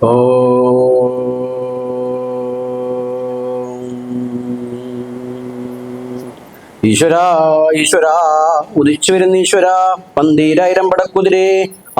ഓ ഈശ്വരാ ഈശ്വരാ ഉദിച്ചു വരുന്ന ഈശ്വര, പന്തീരായിരം പടക്കുതിരെ,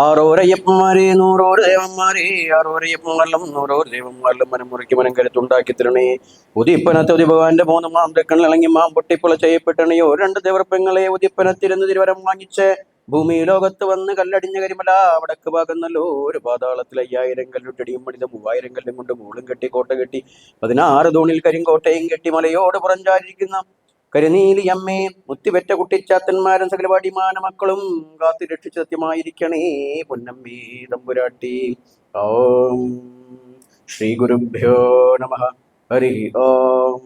ആറോരയ്യപ്പന്മാരെ നൂറോര് ദേവന്മാരെ, ആറോരയ്യപ്പന്മാരിലും നൂറോര് ദേവന്മാരിലും മനമുറിക്ക് മനം കരുത്തുണ്ടാക്കി തരണേ. ഉദിപ്പനത്തെ ഉദിഭവാന്റെ മൂന്ന് മാന്തക്കൾ ഇളങ്ങി മാം പൊട്ടിപ്പൊള ചെയ്യപ്പെട്ടണയോ. രണ്ട് ദേവർപ്പെങ്ങളെ ഉദിപ്പനത്തിരുന്ന് തിരുവരം വാങ്ങിച്ച് ഭൂമി ലോകത്ത് വന്ന് കല്ലടിഞ്ഞ കരിമല വടക്ക് ഭാഗന്നല്ലോ. ഒരു പാതാളത്തിൽ 5000 കല്ലുട്ടടിയും പണിത 3000 കല്ലും കൊണ്ട് മൂളും കെട്ടി കോട്ട കെട്ടി 16 തൂണിൽ കരിങ്കോട്ടയും കെട്ടി മലയോട് പുറഞ്ചാരിയിരിക്കുന്ന കരിനീലി അമ്മേ, മുത്തിവെറ്റ കുട്ടിച്ചാത്തന്മാരും സകലപാടിമാന മക്കളും കാത്തു രക്ഷിച്ച് സത്യമായിരിക്കണേ പൊന്നമ്മേ തമ്പുരാട്ടി. ഓം ശ്രീ ഗുരുഭ്യോ നമഃ. ഹരി ഓം.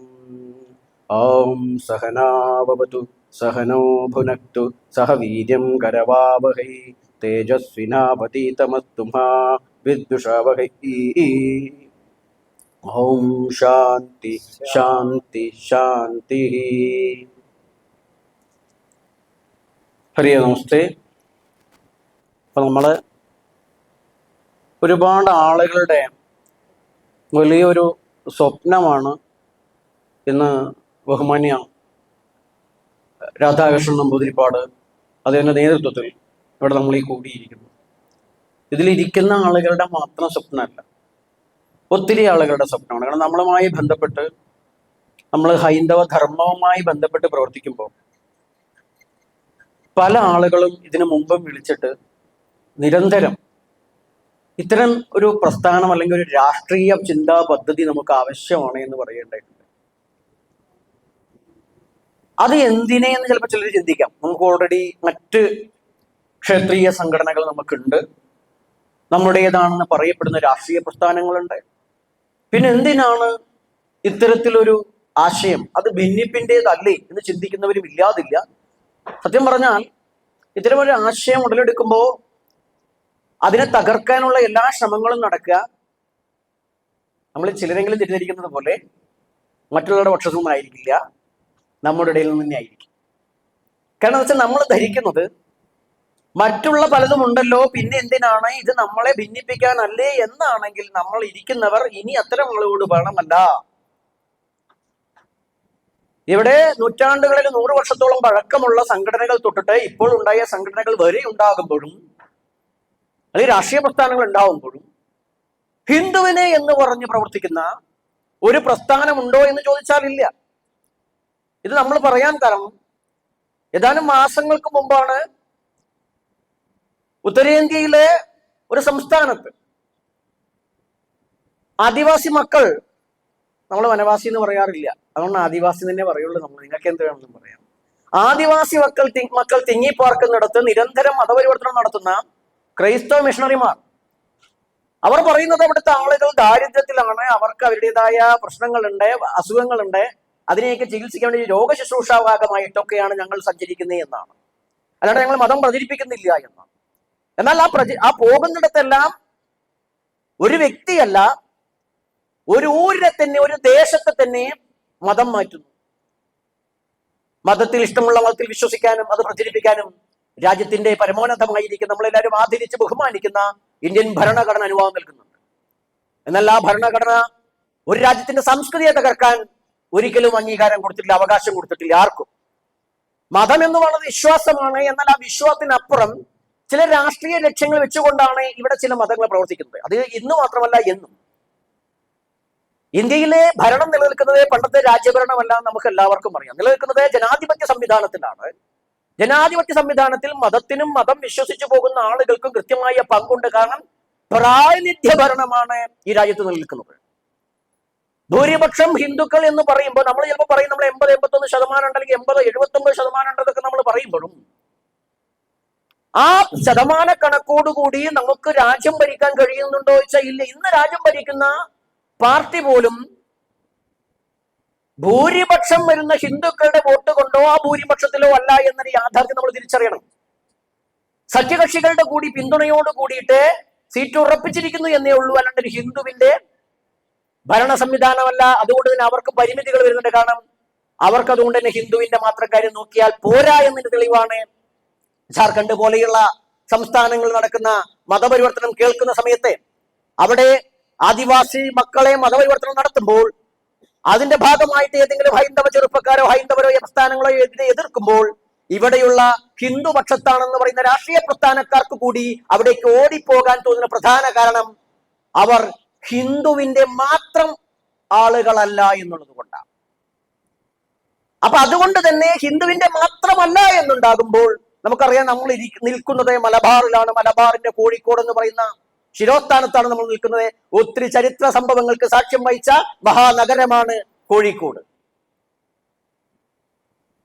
ഓം സഹനാവവതു സഹനോ ഭുനക്തു സഹ വീര്യം കരവാവഹൈ തേജസ്വിനാപതീതമസ്തു മാ വിദ്വിഷാവഹൈ. ഓം ശാന്തി ശാന്തി ശാന്തി. ഹരിയ നമസ്തേ. അപ്പൊ നമ്മള് ഒരുപാട് ആളുകളുടെ വലിയൊരു സ്വപ്നമാണ് ഇന്ന് ബഹുമാന്യ രാധാകൃഷ്ണൻ നമ്പൂതിരിപ്പാട് അതിൻ്റെ നേതൃത്വത്തിൽ ഇവിടെ നമ്മൾ ഈ കൂടിയിരിക്കുന്നു. ഇതിലിരിക്കുന്ന ആളുകളുടെ മാത്രം സ്വപ്നമല്ല, ഒത്തിരി ആളുകളുടെ സ്വപ്നമാണ്. കാരണം നമ്മളുമായി ബന്ധപ്പെട്ട്, നമ്മൾ ഹൈന്ദവ ധർമ്മവുമായി ബന്ധപ്പെട്ട് പ്രവർത്തിക്കുമ്പോൾ പല ആളുകളും ഇതിനു മുമ്പും വിളിച്ചിട്ട് നിരന്തരം ഇത്തരം ഒരു പ്രസ്ഥാനം അല്ലെങ്കിൽ ഒരു രാഷ്ട്രീയ ചിന്താ പദ്ധതി നമുക്ക് ആവശ്യമാണ് എന്ന് പറയേണ്ടതായിട്ടുണ്ട്. അത് എന്തിനെന്ന് ചിലപ്പോൾ ചിലർ ചിന്തിക്കാം. നമുക്ക് ഓൾറെഡി മറ്റ് ക്ഷേത്രീയ സംഘടനകൾ നമുക്കുണ്ട്, നമ്മുടേതാണെന്ന് പറയപ്പെടുന്ന രാഷ്ട്രീയ പ്രസ്ഥാനങ്ങളുണ്ട്. പിന്നെ എന്തിനാണ് ഇത്തരത്തിലൊരു ആശയം, അത് ഭിന്നിപ്പിൻ്റെതല്ലേ എന്ന് ചിന്തിക്കുന്നവരും ഇല്ലാതില്ല. സത്യം പറഞ്ഞാൽ ഇത്തരമൊരു ആശയം ഉടലെടുക്കുമ്പോൾ അതിനെ തകർക്കാനുള്ള എല്ലാ ശ്രമങ്ങളും നടക്കുക നമ്മൾ ചിലരെങ്കിലും തിരിഞ്ഞിരിക്കുന്നത് പോലെ മറ്റുള്ളവരുടെ പക്ഷത്തു നിന്നായിരിക്കില്ല, നമ്മുടെ ഇടയിൽ നിന്ന് തന്നെ ആയിരിക്കും. കാരണം എന്ന് വെച്ചാൽ നമ്മൾ ധരിക്കുന്നത് മറ്റുള്ള പലതും ഉണ്ടല്ലോ, പിന്നെ എന്തിനാണ് ഇത് നമ്മളെ ഭിന്നിപ്പിക്കാനല്ലേ എന്നാണെങ്കിൽ നമ്മൾ ഇരിക്കുന്നവർ ഇനി അത്തരം ആളുകളോട് വേണമല്ല. ഇവിടെ നൂറ്റാണ്ടുകളിൽ 100 വർഷത്തോളം പഴക്കമുള്ള സംഘടനകൾ തൊട്ടിട്ട് ഇപ്പോൾ ഉണ്ടായ സംഘടനകൾ വരെ ഉണ്ടാകുമ്പോഴും, അല്ലെങ്കിൽ രാഷ്ട്രീയ പ്രസ്ഥാനങ്ങൾ ഉണ്ടാവുമ്പോഴും ഹിന്ദുവിനെ എന്ന് പറഞ്ഞ് പ്രവർത്തിക്കുന്ന ഒരു പ്രസ്ഥാനമുണ്ടോ എന്ന് ചോദിച്ചാൽ ഇല്ല. ഇത് നമ്മൾ പറയാൻ കാരണം ഏതാനും മാസങ്ങൾക്ക് മുമ്പാണ് ഉത്തരേന്ത്യയിലെ ഒരു സംസ്ഥാനത്ത് ആദിവാസി മക്കൾ, നമ്മൾ വനവാസി എന്ന് പറയാറില്ല, അതുകൊണ്ട് ആദിവാസി തന്നെ പറയുള്ളൂ. നമ്മൾ നിങ്ങൾക്ക് എന്ത് വേണമെന്നും പറയാം. ആദിവാസി മക്കൾ തിങ്ങിപ്പാർക്കുന്നിടത്ത് നിരന്തരം മതപരിവർത്തനം നടത്തുന്ന ക്രൈസ്തവ മിഷണറിമാർ, അവർ പറയുന്നത് അവിടുത്തെ ആളുകൾ ദാരിദ്ര്യത്തിലാണ്, അവർക്ക് അവരുടേതായ പ്രശ്നങ്ങളുണ്ട്, അസുഖങ്ങളുണ്ട്, അതിനെയൊക്കെ ചികിത്സിക്കാൻ വേണ്ടി രോഗശുശ്രൂഷ ഭാഗമായിട്ടൊക്കെയാണ് ഞങ്ങൾ സഞ്ചരിക്കുന്നത് എന്നാണ്. അല്ലാണ്ട് ഞങ്ങൾ മതം പ്രചരിപ്പിക്കുന്നില്ല എന്നാണ്. എന്നാൽ ആ പോകുന്നിടത്തെല്ലാം ഒരു വ്യക്തിയല്ല, ഒരു ഊരിനെ തന്നെ, ഒരു ദേശത്തെ തന്നെ മതം മാറ്റുന്നു. മതത്തിൽ ഇഷ്ടമുള്ള മതത്തിൽ വിശ്വസിക്കാനും അത് പ്രചരിപ്പിക്കാനും രാജ്യത്തിന്റെ പരമോന്നതമായിരിക്കും നമ്മളെല്ലാവരും ആദരിച്ച് ബഹുമാനിക്കുന്ന ഇന്ത്യൻ ഭരണഘടന അനുവാദം നൽകുന്നുണ്ട്. എന്നാൽ ആ ഭരണഘടന ഒരു രാജ്യത്തിന്റെ സംസ്കൃതിയെ തകർക്കാൻ ഒരിക്കലും അംഗീകാരം കൊടുത്തിട്ടില്ല, അവകാശം കൊടുത്തിട്ടില്ല ആർക്കും. മതം എന്ന് പറയുന്നത് വിശ്വാസമാണ്. എന്നാൽ ആ വിശ്വാസത്തിനപ്പുറം ചില രാഷ്ട്രീയ ലക്ഷ്യങ്ങൾ വെച്ചുകൊണ്ടാണ് ഇവിടെ ചില മതങ്ങൾ പ്രവർത്തിക്കുന്നത്. അത് ഇന്ന് മാത്രമല്ല എന്നും. ഇന്ത്യയിലെ ഭരണം നിലനിൽക്കുന്നത് പണ്ടത്തെ രാജ്യഭരണമല്ല, നമുക്ക് എല്ലാവർക്കും അറിയാം. നിലനിൽക്കുന്നത് ജനാധിപത്യ സംവിധാനത്തിലാണ്. ജനാധിപത്യ സംവിധാനത്തിൽ മതത്തിനും മതം വിശ്വസിച്ചു പോകുന്ന ആളുകൾക്കും കൃത്യമായ പങ്കുണ്ട്. കാരണം പ്രാതിനിധ്യ ഭരണമാണ് ഈ രാജ്യത്ത് നിലനിൽക്കുന്നത്. ഭൂരിപക്ഷം ഹിന്ദുക്കൾ എന്ന് പറയുമ്പോൾ നമ്മൾ ചിലപ്പോൾ പറയും നമ്മൾ 80-81% അല്ലെങ്കിൽ 80-79% ഉണ്ടെന്നൊക്കെ നമ്മൾ പറയുമ്പോഴും ആ ശതമാന കണക്കോടുകൂടി നമുക്ക് രാജ്യം ഭരിക്കാൻ കഴിയുന്നുണ്ടോ ചോദിച്ചാൽ ഇല്ല. ഇന്ന് രാജ്യം ഭരിക്കുന്ന പാർട്ടി പോലും ഭൂരിപക്ഷം വരുന്ന ഹിന്ദുക്കളുടെ വോട്ട് കൊണ്ടോ ആ ഭൂരിപക്ഷത്തിലോ അല്ല എന്നൊരു യാഥാർത്ഥ്യം നമ്മൾ തിരിച്ചറിയണം. സഖ്യകക്ഷികളുടെ കൂടി പിന്തുണയോട് കൂടിയിട്ട് സീറ്റ് ഉറപ്പിച്ചിരിക്കുന്നു എന്നേ ഉള്ളൂ, അല്ലാണ്ട് ഒരു ഹിന്ദുവിന്റെ ഭരണ സംവിധാനമല്ല. അതുകൊണ്ട് തന്നെ അവർക്ക് പരിമിതികൾ വരുന്നുണ്ട്. കാരണം അവർക്ക് അതുകൊണ്ട് തന്നെ ഹിന്ദുവിന്റെ മാത്രം കാര്യം നോക്കിയാൽ പോരാ എന്നതിന് തെളിവാണ് ജാർഖണ്ഡ് പോലെയുള്ള സംസ്ഥാനങ്ങളിൽ നടക്കുന്ന മതപരിവർത്തനം കേൾക്കുന്ന സമയത്ത് അവിടെ ആദിവാസി മക്കളെ മതപരിവർത്തനം നടത്തുമ്പോൾ അതിന്റെ ഭാഗമായിട്ട് ഏതെങ്കിലും ഹൈന്ദവ ചെറുപ്പക്കാരോ ഹൈന്ദവരോ പ്രസ്ഥാനങ്ങളോ എതിർക്കുമ്പോൾ ഇവിടെയുള്ള ഹിന്ദു പക്ഷത്താണെന്ന് പറയുന്ന രാഷ്ട്രീയ പ്രസ്ഥാനക്കാർക്ക് കൂടി അവിടേക്ക് ഓടിപ്പോകാൻ തോന്നുന്ന പ്രധാന കാരണം അവർ ഹിന്ദുവിന്റെ മാത്രം ആളുകളല്ല എന്നുള്ളത് കൊണ്ടാണ്. അപ്പൊ അതുകൊണ്ട് തന്നെ ഹിന്ദുവിന്റെ മാത്രമല്ല എന്നുണ്ടാകുമ്പോൾ നമുക്കറിയാം, നമ്മൾ നിൽക്കുന്നത് മലബാറിലാണ്. മലബാറിന്റെ കോഴിക്കോട് എന്ന് പറയുന്ന ശിരോസ്ഥാനത്താണ് നമ്മൾ നിൽക്കുന്നത്. ഒത്തിരി ചരിത്ര സംഭവങ്ങൾക്ക് സാക്ഷ്യം വഹിച്ച മഹാനഗരമാണ് കോഴിക്കോട്.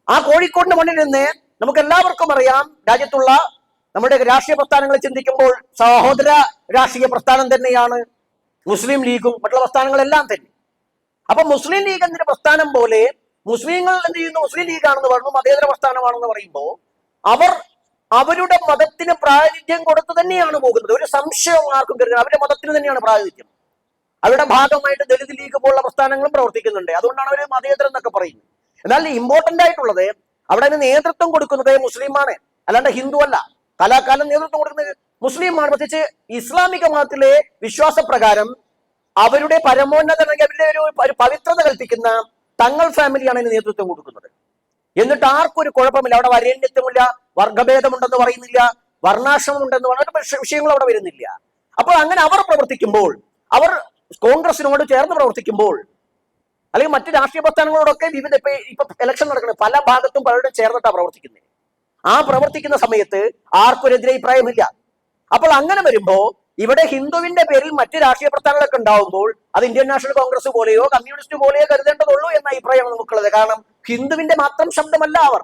ആ കോഴിക്കോടിന്റെ മണ്ണിൽ നിന്ന് നമുക്ക് എല്ലാവർക്കും അറിയാം, രാജ്യത്തുള്ള നമ്മുടെ രാഷ്ട്രീയ പ്രസ്ഥാനങ്ങൾ ചിന്തിക്കുമ്പോൾ സഹോദര രാഷ്ട്രീയ പ്രസ്ഥാനം തന്നെയാണ് മുസ്ലിം ലീഗും മറ്റുള്ള പ്രസ്ഥാനങ്ങളെല്ലാം തന്നെ. അപ്പൊ മുസ്ലിം ലീഗ് എന്നൊരു പ്രസ്ഥാനം പോലെ മുസ്ലിങ്ങൾ എന്ത് ചെയ്യുന്നു? മുസ്ലിം ലീഗാണെന്ന് പറഞ്ഞു, മതേതര പ്രസ്ഥാനമാണെന്ന് പറയുമ്പോൾ അവർ അവരുടെ മതത്തിന് പ്രാതിനിധ്യം കൊടുത്തു തന്നെയാണ് പോകുന്നത്. ഒരു സംശയം ആർക്കും കരുതുന്നത് അവരുടെ മതത്തിന് തന്നെയാണ് പ്രാതിനിധ്യം. അവരുടെ ഭാഗമായിട്ട് ദലിത് ലീഗ് പോലുള്ള പ്രസ്ഥാനങ്ങളും പ്രവർത്തിക്കുന്നുണ്ട്. അതുകൊണ്ടാണ് അവർ മതേതരം എന്നൊക്കെ പറയുന്നത്. എന്നാൽ ഇമ്പോർട്ടന്റ് ആയിട്ടുള്ളത് അവിടെ നേതൃത്വം കൊടുക്കുന്നത് മുസ്ലിമാണ്, അല്ലാണ്ട് ഹിന്ദു അല്ല. കലാകാലം നേതൃത്വം കൊടുക്കുന്നത് മുസ്ലിമാണ്. പ്രത്യേകിച്ച് ഇസ്ലാമിക മതത്തിലെ വിശ്വാസപ്രകാരം അവരുടെ പരമോന്നത അല്ലെങ്കിൽ അവരുടെ ഒരു പവിത്രത കൽപ്പിക്കുന്ന തങ്ങൾ ഫാമിലിയാണ് അതിന് നേതൃത്വം കൊടുക്കുന്നത്. എന്നിട്ട് ആർക്കും ഒരു കുഴപ്പമില്ല. അവിടെ വരേണ്യത്വമില്ല, വർഗഭേദമുണ്ടെന്ന് പറയുന്നില്ല, വർണ്ണാശ്രമം ഉണ്ടെന്ന് പറഞ്ഞിട്ട് വിഷയങ്ങൾ അവിടെ വരുന്നില്ല. അപ്പോൾ അങ്ങനെ അവർ പ്രവർത്തിക്കുമ്പോൾ, അവർ കോൺഗ്രസിനോട് ചേർന്ന് പ്രവർത്തിക്കുമ്പോൾ, അല്ലെങ്കിൽ മറ്റു രാഷ്ട്രീയ പ്രസ്ഥാനങ്ങളോടൊക്കെ വിവിധ ഇപ്പൊ ഇലക്ഷൻ നടക്കുന്നത് പല ഭാഗത്തും പലരും ചേർന്നിട്ടാണ് പ്രവർത്തിക്കുന്നത്. ആ പ്രവർത്തിക്കുന്ന സമയത്ത് ആർക്കും ഒരു എതിരഭിപ്രായമില്ല. അപ്പോൾ അങ്ങനെ വരുമ്പോ ഇവിടെ ഹിന്ദുവിന്റെ പേരിൽ മറ്റ് രാഷ്ട്രീയ പ്രസ്ഥാനങ്ങളൊക്കെ ഉണ്ടാവുമ്പോൾ അത് ഇന്ത്യൻ നാഷണൽ കോൺഗ്രസ് പോലെയോ കമ്മ്യൂണിസ്റ്റ് പോലെയോ കരുതേണ്ടതുള്ളൂ എന്ന അഭിപ്രായമാണ് നമുക്കുള്ളത്. കാരണം ഹിന്ദുവിന്റെ മാത്രം ശബ്ദമല്ല അവർ.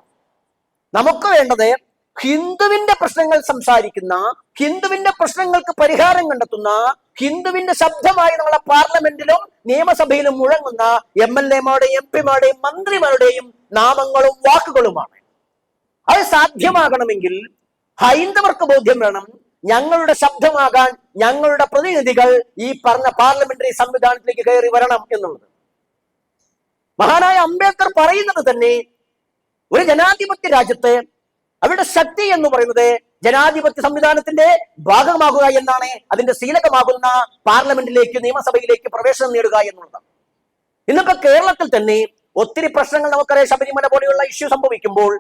നമുക്ക് വേണ്ടത് ഹിന്ദുവിന്റെ പ്രശ്നങ്ങൾ സംസാരിക്കുന്ന, ഹിന്ദുവിന്റെ പ്രശ്നങ്ങൾക്ക് പരിഹാരം കണ്ടെത്തുന്ന, ഹിന്ദുവിന്റെ ശബ്ദമായി നമ്മളെ പാർലമെന്റിലും നിയമസഭയിലും മുഴങ്ങുന്ന MLA-മാരുടെയും MP-മാരുടെയും മന്ത്രിമാരുടെയും നാമങ്ങളും വാക്കുകളുമാണ്. അത് സാധ്യമാകണമെങ്കിൽ ഹൈന്ദവർക്ക് ബോധ്യം വേണം, ഞങ്ങളുടെ ശബ്ദമാകാൻ ഞങ്ങളുടെ പ്രതിനിധികൾ ഈ പറഞ്ഞ പാർലമെന്ററി സംവിധാനത്തിലേക്ക് കയറി വരണം എന്നുള്ളത്. മഹാനായ അംബേദ്കർ പറയുന്നത് തന്നെ ഒരു ജനാധിപത്യ രാജ്യത്ത് അവരുടെ ശക്തി എന്ന് പറയുന്നത് ജനാധിപത്യ സംവിധാനത്തിന്റെ ഭാഗമാകുക എന്നാണ്. അതിന്റെ ശീലകമാകുന്ന പാർലമെന്റിലേക്ക്, നിയമസഭയിലേക്ക് പ്രവേശനം നേടുക എന്നുള്ളതാണ്. ഇന്നിപ്പോ കേരളത്തിൽ തന്നെ ഒത്തിരി പ്രശ്നങ്ങൾ നമുക്കറിയാം. ശബരിമല പോലെയുള്ള ഇഷ്യൂ സംഭവിക്കുമ്പോൾ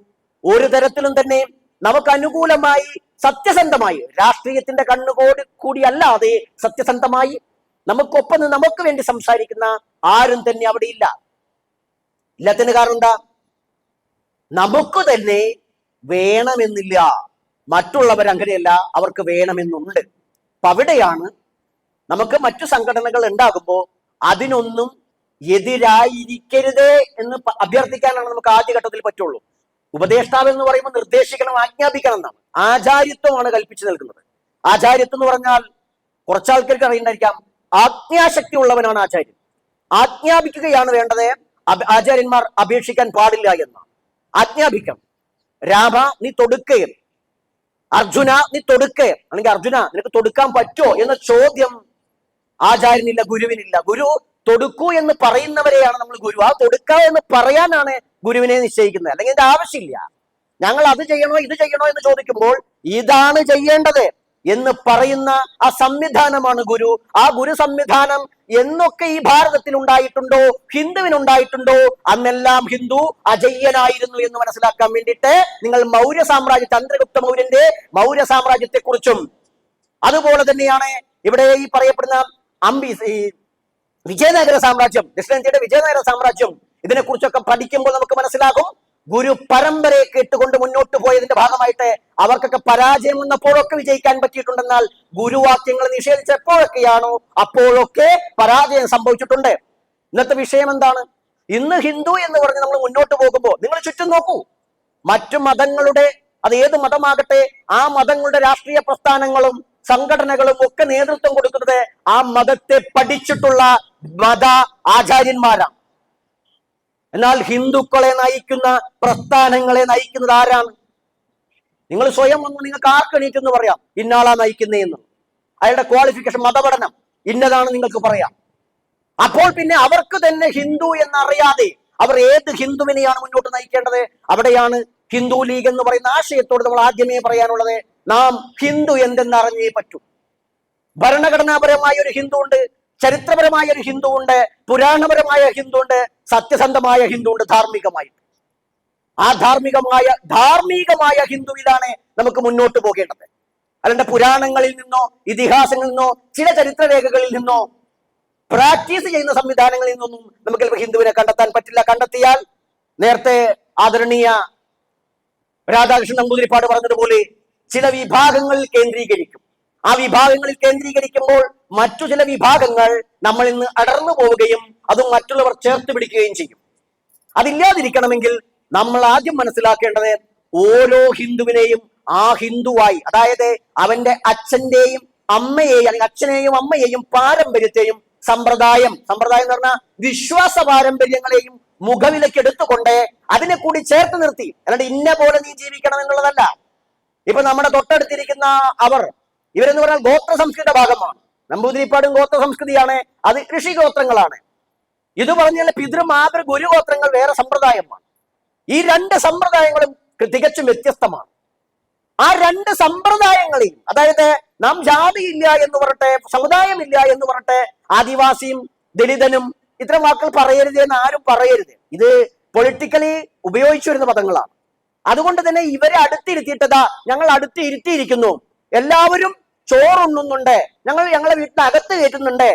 ഒരു തരത്തിലും തന്നെ നമുക്ക് അനുകൂലമായി സത്യസന്ധമായി രാഷ്ട്രീയത്തിന്റെ കൂടി അല്ലാതെ സത്യസന്ധമായി നമുക്കൊപ്പം നമുക്ക് വേണ്ടി സംസാരിക്കുന്ന ആരും തന്നെ അവിടെ ഇല്ല. ഇല്ലത്തിന് കാരണം എന്താ? നമുക്ക് തന്നെ വേണമെന്നില്ല, മറ്റുള്ളവർ അങ്ങനെയല്ല, അവർക്ക് വേണമെന്നുണ്ട്. അപ്പൊ അവിടെയാണ് നമുക്ക് മറ്റു സംഘടനകൾ ഉണ്ടാകുമ്പോൾ അതിനൊന്നും എതിരായിരിക്കരുത് എന്ന് അഭ്യർത്ഥിക്കാനാണ് നമുക്ക് ആദ്യഘട്ടത്തിൽ പറ്റുള്ളൂ. ഉപദേഷ്ടാവ് എന്ന് പറയുമ്പോൾ നിർദ്ദേശിക്കണം, ആജ്ഞാപിക്കണം എന്നാണ്. ആചാര്യത്വമാണ് കൽപ്പിച്ചു നൽകുന്നത്. ആചാര്യത്വം എന്ന് പറഞ്ഞാൽ കുറച്ചാൾക്കാർക്ക് അറിയണ്ടായിരിക്കാം, ആജ്ഞാശക്തി ഉള്ളവനാണ് ആചാര്യൻ. ആജ്ഞാപിക്കുകയാണ് വേണ്ടത്, ആചാര്യന്മാർ അപേക്ഷിക്കാൻ പാടില്ല എന്നാണ്. ആജ്ഞാപിക്കണം. രാമ നീ തൊടുക്കേ, അർജുന നീ തൊടുക്കേ, അല്ലെങ്കിൽ അർജുന നിനക്ക് തൊടുക്കാൻ പറ്റുമോ എന്ന ചോദ്യം ആചാര്യനില്ല, ഗുരുവിനില്ല. ഗുരു തൊടുക്കൂ എന്ന് പറയുന്നവരെയാണ് നമ്മൾ ഗുരു. ആ തൊടുക്ക എന്ന് പറയാനാണ് ഗുരുവിനെ നിശ്ചയിക്കുന്നത്. അല്ലെങ്കിൽ ഇതിന്റെ ആവശ്യമില്ല. ഞങ്ങൾ അത് ചെയ്യണോ ഇത് ചെയ്യണോ എന്ന് ചോദിക്കുമ്പോൾ ഇതാണ് ചെയ്യേണ്ടത് എന്ന് പറയുന്ന ആ സംവിധാനമാണ് ഗുരു. ആ ഗുരു സംവിധാനം എന്നൊക്കെ ഈ ഭാരതത്തിൽ ഉണ്ടായിട്ടുണ്ടോ, ഹിന്ദുവിനുണ്ടായിട്ടുണ്ടോ, അന്നെല്ലാം ഹിന്ദു അജയ്യനായിരുന്നു എന്ന് മനസ്സിലാക്കാൻ വേണ്ടിയിട്ട് നിങ്ങൾ മൗര്യ സാമ്രാജ്യ, ചന്ദ്രഗുപ്ത മൗര്യന്റെ മൗര്യ സാമ്രാജ്യത്തെ കുറിച്ചും അതുപോലെ തന്നെയാണ് ഇവിടെ ഈ പറയപ്പെടുന്ന ഈ വിജയനഗര സാമ്രാജ്യം, ദക്ഷിണേന്ത്യയുടെ വിജയനഗര സാമ്രാജ്യം, ഇതിനെക്കുറിച്ചൊക്കെ പഠിക്കുമ്പോൾ നമുക്ക് മനസ്സിലാകും ഗുരു പരമ്പരയെ കേട്ടുകൊണ്ട് മുന്നോട്ട് പോയതിന്റെ ഭാഗമായിട്ട് അവർക്കൊക്കെ പരാജയം വന്നപ്പോഴൊക്കെ വിജയിക്കാൻ പറ്റിയിട്ടുണ്ടെന്നാൽ ഗുരുവാക്യങ്ങൾ നിഷേധിച്ചപ്പോഴൊക്കെയാണോ അപ്പോഴൊക്കെ പരാജയം സംഭവിച്ചിട്ടുണ്ട്. ഇന്നത്തെ വിഷയം എന്താണ്? ഇന്ന് ഹിന്ദു എന്ന് പറഞ്ഞ് നമ്മൾ മുന്നോട്ട് പോകുമ്പോൾ നിങ്ങൾ ചുറ്റും നോക്കൂ, മറ്റു മതങ്ങളുടെ, അത് ഏത് മതമാകട്ടെ, ആ മതങ്ങളുടെ രാഷ്ട്രീയ പ്രസ്ഥാനങ്ങളും സംഘടനകളും ഒക്കെ നേതൃത്വം കൊടുക്കുന്നത് ആ മതത്തെ പഠിച്ചിട്ടുള്ള മത ആചാര്യന്മാരാണ്. എന്നാൽ ഹിന്ദുക്കളെ നയിക്കുന്ന പ്രസ്ഥാനങ്ങളെ നയിക്കുന്നത് ആരാണ്? നിങ്ങൾ സ്വയം വന്ന് നിങ്ങൾക്ക് ആർക്കെണീറ്റെന്ന് പറയാം ഇന്നാളാ നയിക്കുന്നതെന്ന്. അയാളുടെ ക്വാളിഫിക്കേഷൻ, മതപഠനം ഇന്നതാണ് നിങ്ങൾക്ക് പറയാം. അപ്പോൾ പിന്നെ അവർക്ക് തന്നെ ഹിന്ദു എന്നറിയാതെ അവർ ഏത് ഹിന്ദുവിനെയാണ് മുന്നോട്ട് നയിക്കേണ്ടത്? അവിടെയാണ് ഹിന്ദു ലീഗ് എന്ന് പറയുന്ന ആശയത്തോട് നമ്മൾ ആദ്യമേ പറയാനുള്ളത്, നാം ഹിന്ദു എന്തെന്ന് അറിഞ്ഞേ പറ്റൂ. ഭരണഘടനാപരമായ ഒരു ഹിന്ദു ഉണ്ട്, ചരിത്രപരമായ ഒരു ഹിന്ദു ഉണ്ട്, പുരാണപരമായ ഹിന്ദു ഉണ്ട്, സത്യസന്ധമായ ഹിന്ദു ഉണ്ട്, ധാർമ്മികമായിട്ട്. ആ ധാർമ്മികമായ ഹിന്ദുവിലാണ് നമുക്ക് മുന്നോട്ട് പോകേണ്ടത്. അല്ലാണ്ട് പുരാണങ്ങളിൽ നിന്നോ ഇതിഹാസങ്ങളിൽ നിന്നോ ചില ചരിത്രരേഖകളിൽ നിന്നോ പ്രാക്ടീസ് ചെയ്യുന്ന സംവിധാനങ്ങളിൽ നിന്നൊന്നും നമുക്ക് ഹിന്ദുവിനെ കണ്ടെത്താൻ പറ്റില്ല. കണ്ടെത്തിയാൽ നേരത്തെ ആദരണീയ രാധാകൃഷ്ണൻ നമ്പൂതിരിപ്പാട് പറഞ്ഞതുപോലെ ചില വിഭാഗങ്ങളിൽ കേന്ദ്രീകരിക്കും. ആ വിഭാഗങ്ങളിൽ കേന്ദ്രീകരിക്കുമ്പോൾ മറ്റു ചില വിഭാഗങ്ങൾ നമ്മളിൽ നിന്ന് അടർന്നു പോവുകയും അതും മറ്റുള്ളവർ ചേർത്ത് പിടിക്കുകയും ചെയ്യും. അതില്ലാതിരിക്കണമെങ്കിൽ നമ്മൾ ആദ്യം മനസ്സിലാക്കേണ്ടത് ഓരോ ഹിന്ദുവിനെയും ആ ഹിന്ദുവായി, അതായത് അവന്റെ അച്ഛന്റെയും അമ്മയെയും അല്ലെങ്കിൽ അച്ഛനെയും അമ്മയെയും പാരമ്പര്യത്തെയും സമ്പ്രദായം എന്ന് പറഞ്ഞാൽ വിശ്വാസ പാരമ്പര്യങ്ങളെയും മുഖവിലേക്ക് എടുത്തുകൊണ്ട് അതിനെ കൂടി ചേർത്ത് നിർത്തി. അല്ലാണ്ട് ഇന്ന പോലെ നീ ജീവിക്കണം എന്നുള്ളതല്ല. ഇപ്പൊ നമ്മുടെ തൊട്ടടുത്തിരിക്കുന്ന ഇവരെന്ന് പറഞ്ഞാൽ ഗോത്ര സംസ്കൃതിയുടെ ഭാഗമാണ്. നമ്പൂതിരിപ്പാടും ഗോത്ര സംസ്കൃതിയാണ്, അത് ഋഷിഗോത്രങ്ങളാണ്. ഇത് പറഞ്ഞാൽ പിതൃമാതൃ ഗുരുഗോത്രങ്ങൾ വേറെ സമ്പ്രദായമാണ്. ഈ രണ്ട് സമ്പ്രദായങ്ങളും തികച്ചും വ്യത്യസ്തമാണ്. ആ രണ്ട് സമ്പ്രദായങ്ങളെയും, അതായത് നാം ജാതിയില്ല എന്ന് പറഞ്ഞിട്ട്, സമുദായമില്ല എന്ന് പറഞ്ഞിട്ട് ആദിവാസിയും ദലിതനും ഇത്തരം വാക്കുകൾ പറയരുത് എന്ന് ആരും പറയരുത്. ഇത് പൊളിറ്റിക്കലി ഉപയോഗിച്ചു വരുന്ന പദങ്ങളാണ്. അതുകൊണ്ട് തന്നെ ഇവരെ അടുത്തിരുത്തിയിട്ടതാ, ഞങ്ങൾ അടുത്തിരുത്തിയിരിക്കുന്നു, എല്ലാവരും ചോറുണ്ണുന്നുണ്ട്, ഞങ്ങളെ വീട്ടിനകത്ത് കയറ്റുന്നുണ്ട്.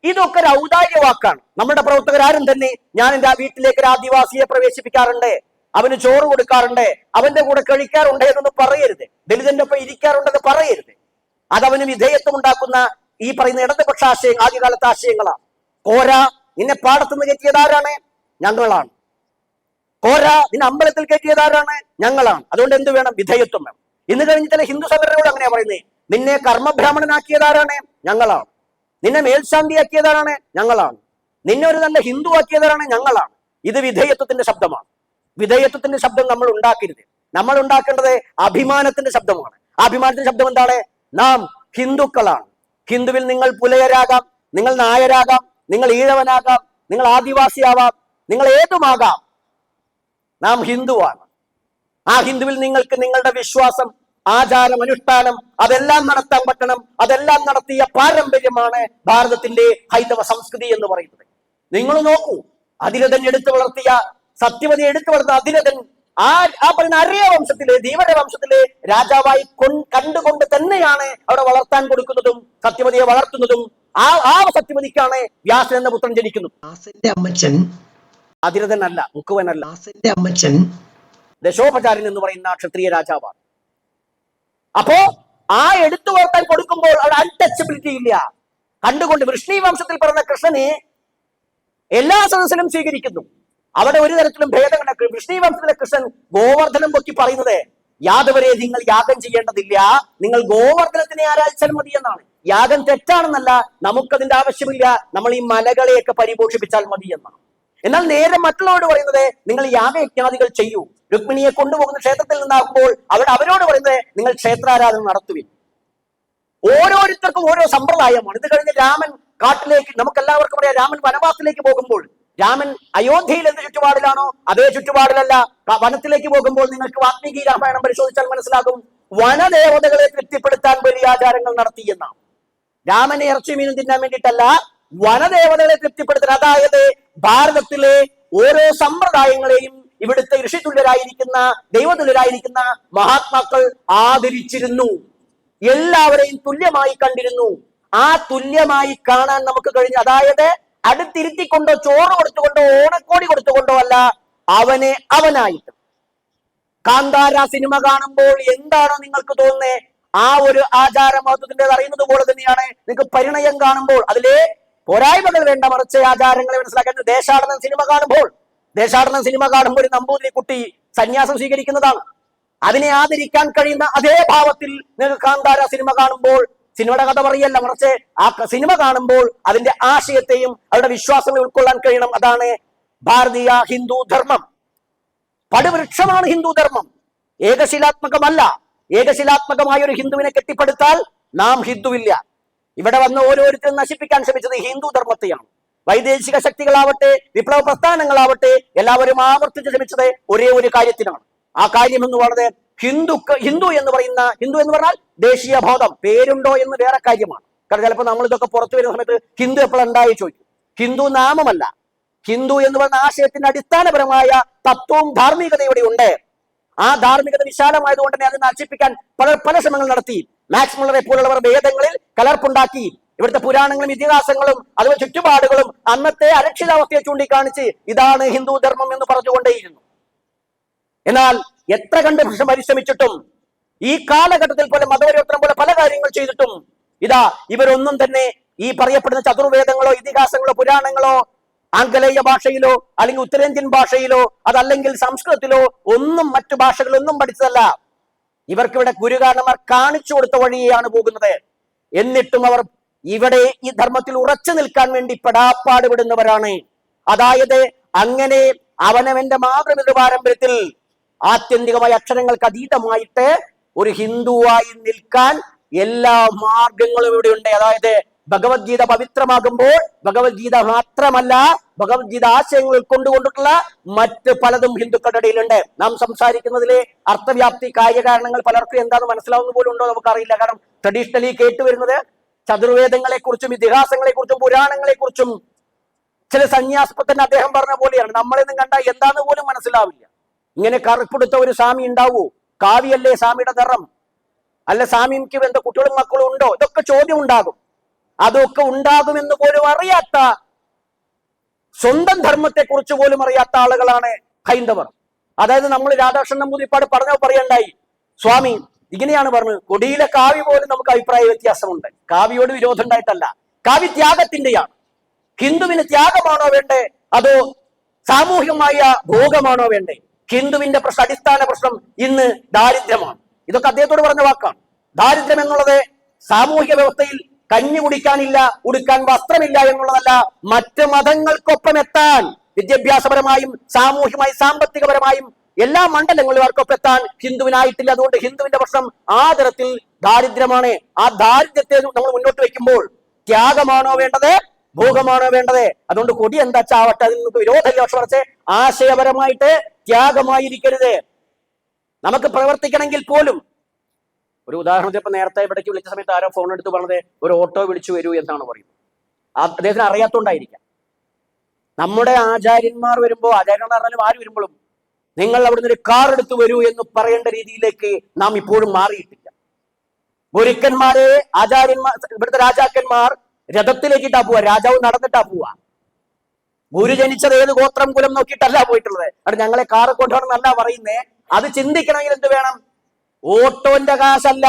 ഇതൊക്കെ ഒരു ഔദാര്യ വാക്കാണ്. നമ്മുടെ പ്രവർത്തകരാരും തന്നെ ഞാൻ എന്റെ വീട്ടിലേക്ക് ഒരു ആദിവാസിയെ പ്രവേശിപ്പിക്കാറുണ്ട്, അവന് ചോറ് കൊടുക്കാറുണ്ട്, അവന്റെ കൂടെ കഴിക്കാറുണ്ട് എന്നൊന്നും പറയരുത്. ദലിതന്റെ ഒപ്പം ഇരിക്കാറുണ്ടെന്ന് പറയരുത്. അതവന് വിധേയത്വം ഉണ്ടാക്കുന്ന ഈ പറയുന്ന ഇടതുപക്ഷ ആശയം, ആദ്യകാലത്തെ ആശയങ്ങളാണ്. കോര, നിന്നെ പാടത്തുനിന്ന് കയറ്റിയതാരാണ്? ഞങ്ങളാണ്. കോര, നിന്നെ അമ്പലത്തിൽ കയറ്റിയതാരാണ്? ഞങ്ങളാണ്. അതുകൊണ്ട് എന്ത് വേണം? വിധേയത്വം വേണം. ഇന്ന് കഴിഞ്ഞ ചില ഹിന്ദു സംഘടനകളോട് അങ്ങനെയാ പറയുന്നത്. നിന്നെ കർമ്മബ്രാഹ്മണനാക്കിയതാരാണ്? ഞങ്ങളാണ്. നിന്നെ മേൽശാന്തിയാക്കിയതാരാണ്? ഞങ്ങളാണ്. നിന്നെ ഒരു നല്ല ഹിന്ദു ആക്കിയതാരാണ്? ഞങ്ങളാണ്. ഇത് വിധേയത്വത്തിന്റെ ശബ്ദമാണ്. വിധേയത്വത്തിന്റെ ശബ്ദം നമ്മൾ ഉണ്ടാക്കരുത്. നമ്മൾ ഉണ്ടാക്കേണ്ടത് അഭിമാനത്തിന്റെ ശബ്ദമാണ്. അഭിമാനത്തിന്റെ ശബ്ദം എന്താണ്? നാം ഹിന്ദുക്കളാണ്. ഹിന്ദുവിൽ നിങ്ങൾ പുലയരാകാം, നിങ്ങൾ നായരാകാം, നിങ്ങൾ ഈഴവനാകാം, നിങ്ങൾ ആദിവാസിയാവാം, നിങ്ങൾ ഏതുമാകാം. നാം ഹിന്ദുവാണ്. ആ ഹിന്ദുവിൽ നിങ്ങൾക്ക് നിങ്ങളുടെ വിശ്വാസം, ആചാരം, അനുഷ്ഠാനം അതെല്ലാം നടത്താൻ പറ്റണം. അതെല്ലാം നടത്തിയ പാരമ്പര്യമാണ് ഭാരതത്തിന്റെ ഹൈന്ദവ സംസ്കൃതി എന്ന് പറയുന്നത്. നിങ്ങൾ നോക്കൂ, അതിരഥൻ എടുത്തു വളർത്തിയ, സത്യവതി എടുത്തു വളർത്തിയ അതിരഥൻ ആ പറയുന്ന അരയ വംശത്തിലെ, ധീവര വംശത്തിലെ രാജാവായി കണ്ടുകൊണ്ട് തന്നെയാണ് അവിടെ വളർത്താൻ കൊടുക്കുന്നതും സത്യവതിയെ വളർത്തുന്നതും. ആ സത്യവതിക്കാണ് വ്യാസൻ എന്ന പുത്രൻ ജനിക്കുന്നത്. വ്യാസന്റെ അമ്മച്ചൻ അതിരഥനല്ല, മുക്കുവനല്ല. വ്യാസന്റെ അമ്മച്ചൻ ദശോപചാരൻ എന്ന് പറയുന്ന ക്ഷത്രിയ രാജാവാണ്. അപ്പോ ആ എടുത്തു വളർത്താൻ കൊടുക്കുമ്പോൾ അവിടെ അൺടച്ചബിലിറ്റി ഇല്ല. കണ്ടുകൊണ്ട് വൃഷ്ണി വംശത്തിൽ പറഞ്ഞ കൃഷ്ണനെ എല്ലാ സദസ്സിലും സ്വീകരിക്കുന്നു. അവിടെ ഒരു തരത്തിലും ഭേദമില്ല. വൃഷ്ണി വംശത്തിലെ കൃഷ്ണൻ ഗോവർദ്ധനം പൊക്കി പറയുന്നത്, യാദവരെ നിങ്ങൾ യാഗം ചെയ്യേണ്ടതില്ല, നിങ്ങൾ ഗോവർദ്ധനത്തിനെ ആരാധിച്ചാൽ മതി എന്നാണ്. യാഗം തെറ്റാണെന്നല്ല, നമുക്കതിന്റെ ആവശ്യമില്ല, നമ്മൾ ഈ മലകളെയൊക്കെ പരിപോഷിപ്പിച്ചാൽ മതി എന്നാണ്. എന്നാൽ നേരെ മറ്റുള്ളവരോട് പറയുന്നത്, നിങ്ങൾ യാഗയജ്ഞാദികൾ ചെയ്യൂ. രുക്മിണിയെ കൊണ്ടുപോകുന്ന ക്ഷേത്രത്തിൽ നിന്നാകുമ്പോൾ അവരോട് പറയുന്നത്, നിങ്ങൾ ക്ഷേത്രാരാധന നടത്തുവിൻ. ഓരോരുത്തർക്കും ഓരോ സമ്പ്രദായമാണ്. ഇത് കഴിഞ്ഞ് രാമൻ കാട്ടിലേക്ക്, നമുക്ക് എല്ലാവർക്കും അറിയാം, രാമൻ വനവാസത്തിലേക്ക് പോകുമ്പോൾ രാമൻ അയോധ്യയിൽ എന്ത് ചുറ്റുപാടിലാണോ അതേ ചുറ്റുപാടിലല്ല. വനത്തിലേക്ക് പോകുമ്പോൾ നിങ്ങൾക്ക് വാൽമീകി രാമായണം പരിശോധിച്ചാൽ മനസ്സിലാകും, വനദേവതകളെ തൃപ്തിപ്പെടുത്താൻ വലിയ ആചാരങ്ങൾ നടത്തിയെന്നാണ്. രാമനെ ഇറച്ചി മീനും തിന്നാൻ വേണ്ടിയിട്ടല്ല, വനദേവതകളെ തൃപ്തിപ്പെടുത്താൻ. അതായത് ഭാരതത്തിലെ ഓരോ സമ്പ്രദായങ്ങളെയും ഇവിടുത്തെ ഋഷിതുല്യരായിരിക്കുന്ന, ദൈവതുല്യരായിരിക്കുന്ന മഹാത്മാക്കൾ ആദരിച്ചിരുന്നു. എല്ലാവരെയും തുല്യമായി കണ്ടിരുന്നു. ആ തുല്യമായി കാണാൻ നമുക്ക് കഴിഞ്ഞു. അതായത് അടുത്തിരുത്തിക്കൊണ്ടോ ചോറ് കൊടുത്തുകൊണ്ടോ ഓണക്കോടി കൊടുത്തുകൊണ്ടോ അല്ല, അവനെ അവനായിട്ട്. കാന്താര സിനിമ കാണുമ്പോൾ എന്താണോ നിങ്ങൾക്ക് തോന്നുന്നത്, ആ ഒരു ആചാരമഹത്വത്തിൻ്റെത് അറിയുന്നത് പോലെ തന്നെയാണ് നിങ്ങൾക്ക് പരിണയം കാണുമ്പോൾ അതിലെ പോരായ്മകൾ വേണ്ട, മറിച്ച് ആചാരങ്ങളെ മനസ്സിലാക്കാൻ. ദേശാടനം സിനിമ കാണുമ്പോൾ ഒരു നമ്പൂതിരി കുട്ടി സന്യാസം സ്വീകരിക്കുന്നതാണ്. അതിനെ ആദരിക്കാൻ കഴിയുന്ന അതേ ഭാവത്തിൽ നിങ്ങൾക്ക് കാന്താര സിനിമ കാണുമ്പോൾ സിനിമയുടെ കഥ പറയല്ല, മറിച്ച് ആ സിനിമ കാണുമ്പോൾ അതിന്റെ ആശയത്തെയും അവരുടെ വിശ്വാസങ്ങൾ ഉൾക്കൊള്ളാൻ കഴിയണം. അതാണ് ഭാരതീയ ഹിന്ദു ധർമ്മം. പടുവൃക്ഷമാണ് ഹിന്ദു ധർമ്മം, ഏകശിലാത്മകമല്ല. ഏകശിലാത്മകമായ ഒരു ഹിന്ദുവിനെ കെട്ടിപ്പടുത്താൽ നാം ഹിന്ദുവില്ല. ഇവിടെ വന്ന് ഓരോരുത്തരും നശിപ്പിക്കാൻ ശ്രമിച്ചത് ഹിന്ദു ധർമ്മത്തെയാണ്. വൈദേശിക ശക്തികളാവട്ടെ, വിപ്ലവ പ്രസ്ഥാനങ്ങളാവട്ടെ, എല്ലാവരും ആവർത്തിച്ച് ശ്രമിച്ചത് ഒരേ ഒരു കാര്യത്തിനാണ്. ആ കാര്യം എന്ന് പറയുന്നത് ഹിന്ദു എന്ന് പറഞ്ഞാൽ ദേശീയ ബോധം. പേരുണ്ടോ എന്ന് വേറെ കാര്യമാണ്. കാരണം ചിലപ്പോൾ നമ്മൾ ഇതൊക്കെ പുറത്തു വരുന്ന സമയത്ത് ഹിന്ദു എപ്പോഴും ഉണ്ടായി ചോദിക്കും. ഹിന്ദു നാമമല്ല, ഹിന്ദു എന്ന് പറയുന്ന ആശയത്തിന്റെ അടിസ്ഥാനപരമായ തത്വവും ധാർമ്മികതയും ഇവിടെ ഉണ്ട്. ആ ധാർമ്മികത വിശാലമായതുകൊണ്ട് തന്നെ അത് നശിപ്പിക്കാൻ പല ശ്രമങ്ങൾ നടത്തി. മാക്സ് മുള്ളറെ പോലുള്ളവർ വേദങ്ങളിൽ കലർപ്പുണ്ടാക്കി. ഇവിടുത്തെ പുരാണങ്ങളും ഇതിഹാസങ്ങളും അതുപോലെ ചുറ്റുപാടുകളും അന്നത്തെ അരക്ഷിതാവസ്ഥയെ ചൂണ്ടിക്കാണിച്ച് ഇതാണ് ഹിന്ദു ധർമ്മം എന്ന് പറഞ്ഞുകൊണ്ടേയിരുന്നു. എന്നാൽ എത്ര കണ്ട് പരിശ്രമിച്ചിട്ടും ഈ കാലഘട്ടത്തിൽ പോലെ മതപരിവർത്തനം പോലെ പല കാര്യങ്ങൾ ചെയ്തിട്ടും ഇതാ ഇവരൊന്നും തന്നെ ഈ പറയപ്പെടുന്ന ചതുർവേദങ്ങളോ ഇതിഹാസങ്ങളോ പുരാണങ്ങളോ ആംഗലേയ ഭാഷയിലോ അല്ലെങ്കിൽ ഉത്തരേന്ത്യൻ ഭാഷയിലോ അതല്ലെങ്കിൽ സംസ്കൃതത്തിലോ ഒന്നും മറ്റു ഭാഷകളൊന്നും പഠിച്ചതല്ല. ഇവർക്കിവിടെ ഗുരുകാരണന്മാർ കാണിച്ചു കൊടുത്ത വഴിയാണ് പോകുന്നത്. എന്നിട്ടും അവർ ഇവിടെ ഈ ധർമ്മത്തിൽ ഉറച്ചു നിൽക്കാൻ വേണ്ടി പെടാപ്പാട് വിടുന്നവരാണ്. അതായത് അങ്ങനെ അവനവന്റെ മാതൃപിതൃ പാരമ്പര്യത്തിൽ ആത്യന്തികമായ അക്ഷരങ്ങൾക്ക് അതീതമായിട്ട് ഒരു ഹിന്ദുവായി നിൽക്കാൻ എല്ലാ മാർഗങ്ങളും ഇവിടെ ഉണ്ട്. അതായത് ഭഗവത്ഗീത പവിത്രമാകുമ്പോൾ ഭഗവത്ഗീത മാത്രമല്ല, ഭഗവത്ഗീത ആശയങ്ങൾ ഉൾക്കൊണ്ടുകൊണ്ടിട്ടുള്ള മറ്റ് പലതും ഹിന്ദുക്കളുടെ ഇടയിലുണ്ട്. നാം സംസാരിക്കുന്നതിലെ അർത്ഥവ്യാപ്തി കാര്യകാരണങ്ങൾ പലർക്കും എന്താണെന്ന് മനസ്സിലാവുന്ന പോലും ഉണ്ടോ നമുക്കറിയില്ല. കാരണം ട്രഡീഷണലി കേട്ടുവരുന്നത് ചതുർവേദങ്ങളെ കുറിച്ചും ഇതിഹാസങ്ങളെ കുറിച്ചും പുരാണങ്ങളെ കുറിച്ചും ചില സന്യാസപ്പത്തന്നെ അദ്ദേഹം പറഞ്ഞ പോലെയാണ്. നമ്മളെന്നും കണ്ടാൽ എന്താന്ന് പോലും മനസ്സിലാവില്ല. ഇങ്ങനെ കറുപ്പെടുത്ത ഒരു സ്വാമി ഉണ്ടാവൂ? കാവ്യല്ലേ സ്വാമിയുടെ ധർമ്മം? അല്ല സ്വാമിക്ക് എന്തോ കുട്ടികളും മക്കളും ഉണ്ടോ? ഇതൊക്കെ ചോദ്യം ഉണ്ടാകും. അതൊക്കെ ഉണ്ടാകുമെന്ന് പോലും അറിയാത്ത, സ്വന്തം ധർമ്മത്തെ കുറിച്ച് പോലും അറിയാത്ത ആളുകളാണ് ഹൈന്ദവർ. അതായത് നമ്മൾ രാധാകൃഷ്ണൻ നമ്പൂതിരിപ്പാട് പറയണ്ടായി, സ്വാമി ഇങ്ങനെയാണ് പറഞ്ഞത്, കൊടിയിലെ കാവ്യ പോലും നമുക്ക് അഭിപ്രായ വ്യത്യാസമുണ്ട്. കാവ്യോട് വിരോധം ഉണ്ടായിട്ടല്ല, കാവ്യ ത്യാഗത്തിന്റെയാണ്. ഹിന്ദുവിന് ത്യാഗമാണോ വേണ്ടേ, അതോ സാമൂഹികമായ ഭോഗമാണോ വേണ്ടേ? ഹിന്ദുവിന്റെ അടിസ്ഥാന പ്രശ്നം ഇന്ന് ദാരിദ്ര്യമാണ്. ഇതൊക്കെ അദ്ദേഹത്തോട് പറഞ്ഞ വാക്കാണ്. ദാരിദ്ര്യം എന്നുള്ളത് സാമൂഹിക വ്യവസ്ഥയിൽ കഞ്ഞി കുടിക്കാനില്ല, ഉടുക്കാൻ വസ്ത്രമില്ല എന്നുള്ളതല്ല, മറ്റ് മതങ്ങൾക്കൊപ്പം എത്താൻ വിദ്യാഭ്യാസപരമായും സാമൂഹികമായും സാമ്പത്തികപരമായും എല്ലാ മണ്ഡലങ്ങളിലും അവർക്കൊപ്പം എത്താൻ ഹിന്ദുവിനായിട്ടില്ല. അതുകൊണ്ട് ഹിന്ദുവിന്റെ പ്രശ്നം ആ തരത്തിൽ ദാരിദ്ര്യമാണ്. ആ ദാരിദ്ര്യത്തെ നമ്മൾ മുന്നോട്ട് വെക്കുമ്പോൾ ത്യാഗമാണോ വേണ്ടത്, ഭോഗമാണോ വേണ്ടത്? അതുകൊണ്ട് കൊടി എന്താ ചാവട്ടെ, അതിൽ നമുക്ക് വിരോധമില്ല. പക്ഷെ കുറച്ച് ആശയപരമായിട്ട് ത്യാഗമായിരിക്കരുത്. നമുക്ക് പ്രവർത്തിക്കണമെങ്കിൽ പോലും ഒരു ഉദാഹരണത്തിന് ഇപ്പൊ നേരത്തെ ഇവിടേക്ക് വിളിച്ച സമയത്ത് ആരോ ഫോൺ എടുത്ത് പറഞ്ഞത് ഒരു ഓട്ടോ വിളിച്ചു വരൂ എന്നാണ് പറയുന്നത്. അദ്ദേഹത്തിന് അറിയാത്തോണ്ടായിരിക്കാം. നമ്മുടെ ആചാര്യന്മാർ വരുമ്പോ, ആചാര്യന്മാർ പറഞ്ഞാലും ആര് വരുമ്പോഴും നിങ്ങൾ അവിടുന്ന് ഒരു കാർ എടുത്തു വരൂ എന്ന് പറയേണ്ട രീതിയിലേക്ക് നാം ഇപ്പോഴും മാറിയിട്ടില്ല. ഗുരുക്കന്മാരെ ആചാര്യന്മാർ, ഇവിടുത്തെ രാജാക്കന്മാർ രഥത്തിലേക്കിട്ടാ പോവാ, രാജാവ് നടന്നിട്ടാ പോവാ. ഗുരു ജനിച്ചത് ഏത് ഗോത്രം കുലം നോക്കിയിട്ടല്ല പോയിട്ടുള്ളത്. അവിടെ ഞങ്ങളെ കാറ് കൊണ്ടുപോകണമെന്നല്ല പറയുന്നേ. അത് ചിന്തിക്കണമെങ്കിൽ എന്ത് വേണം? ഓട്ടോന്റെ കാശല്ല,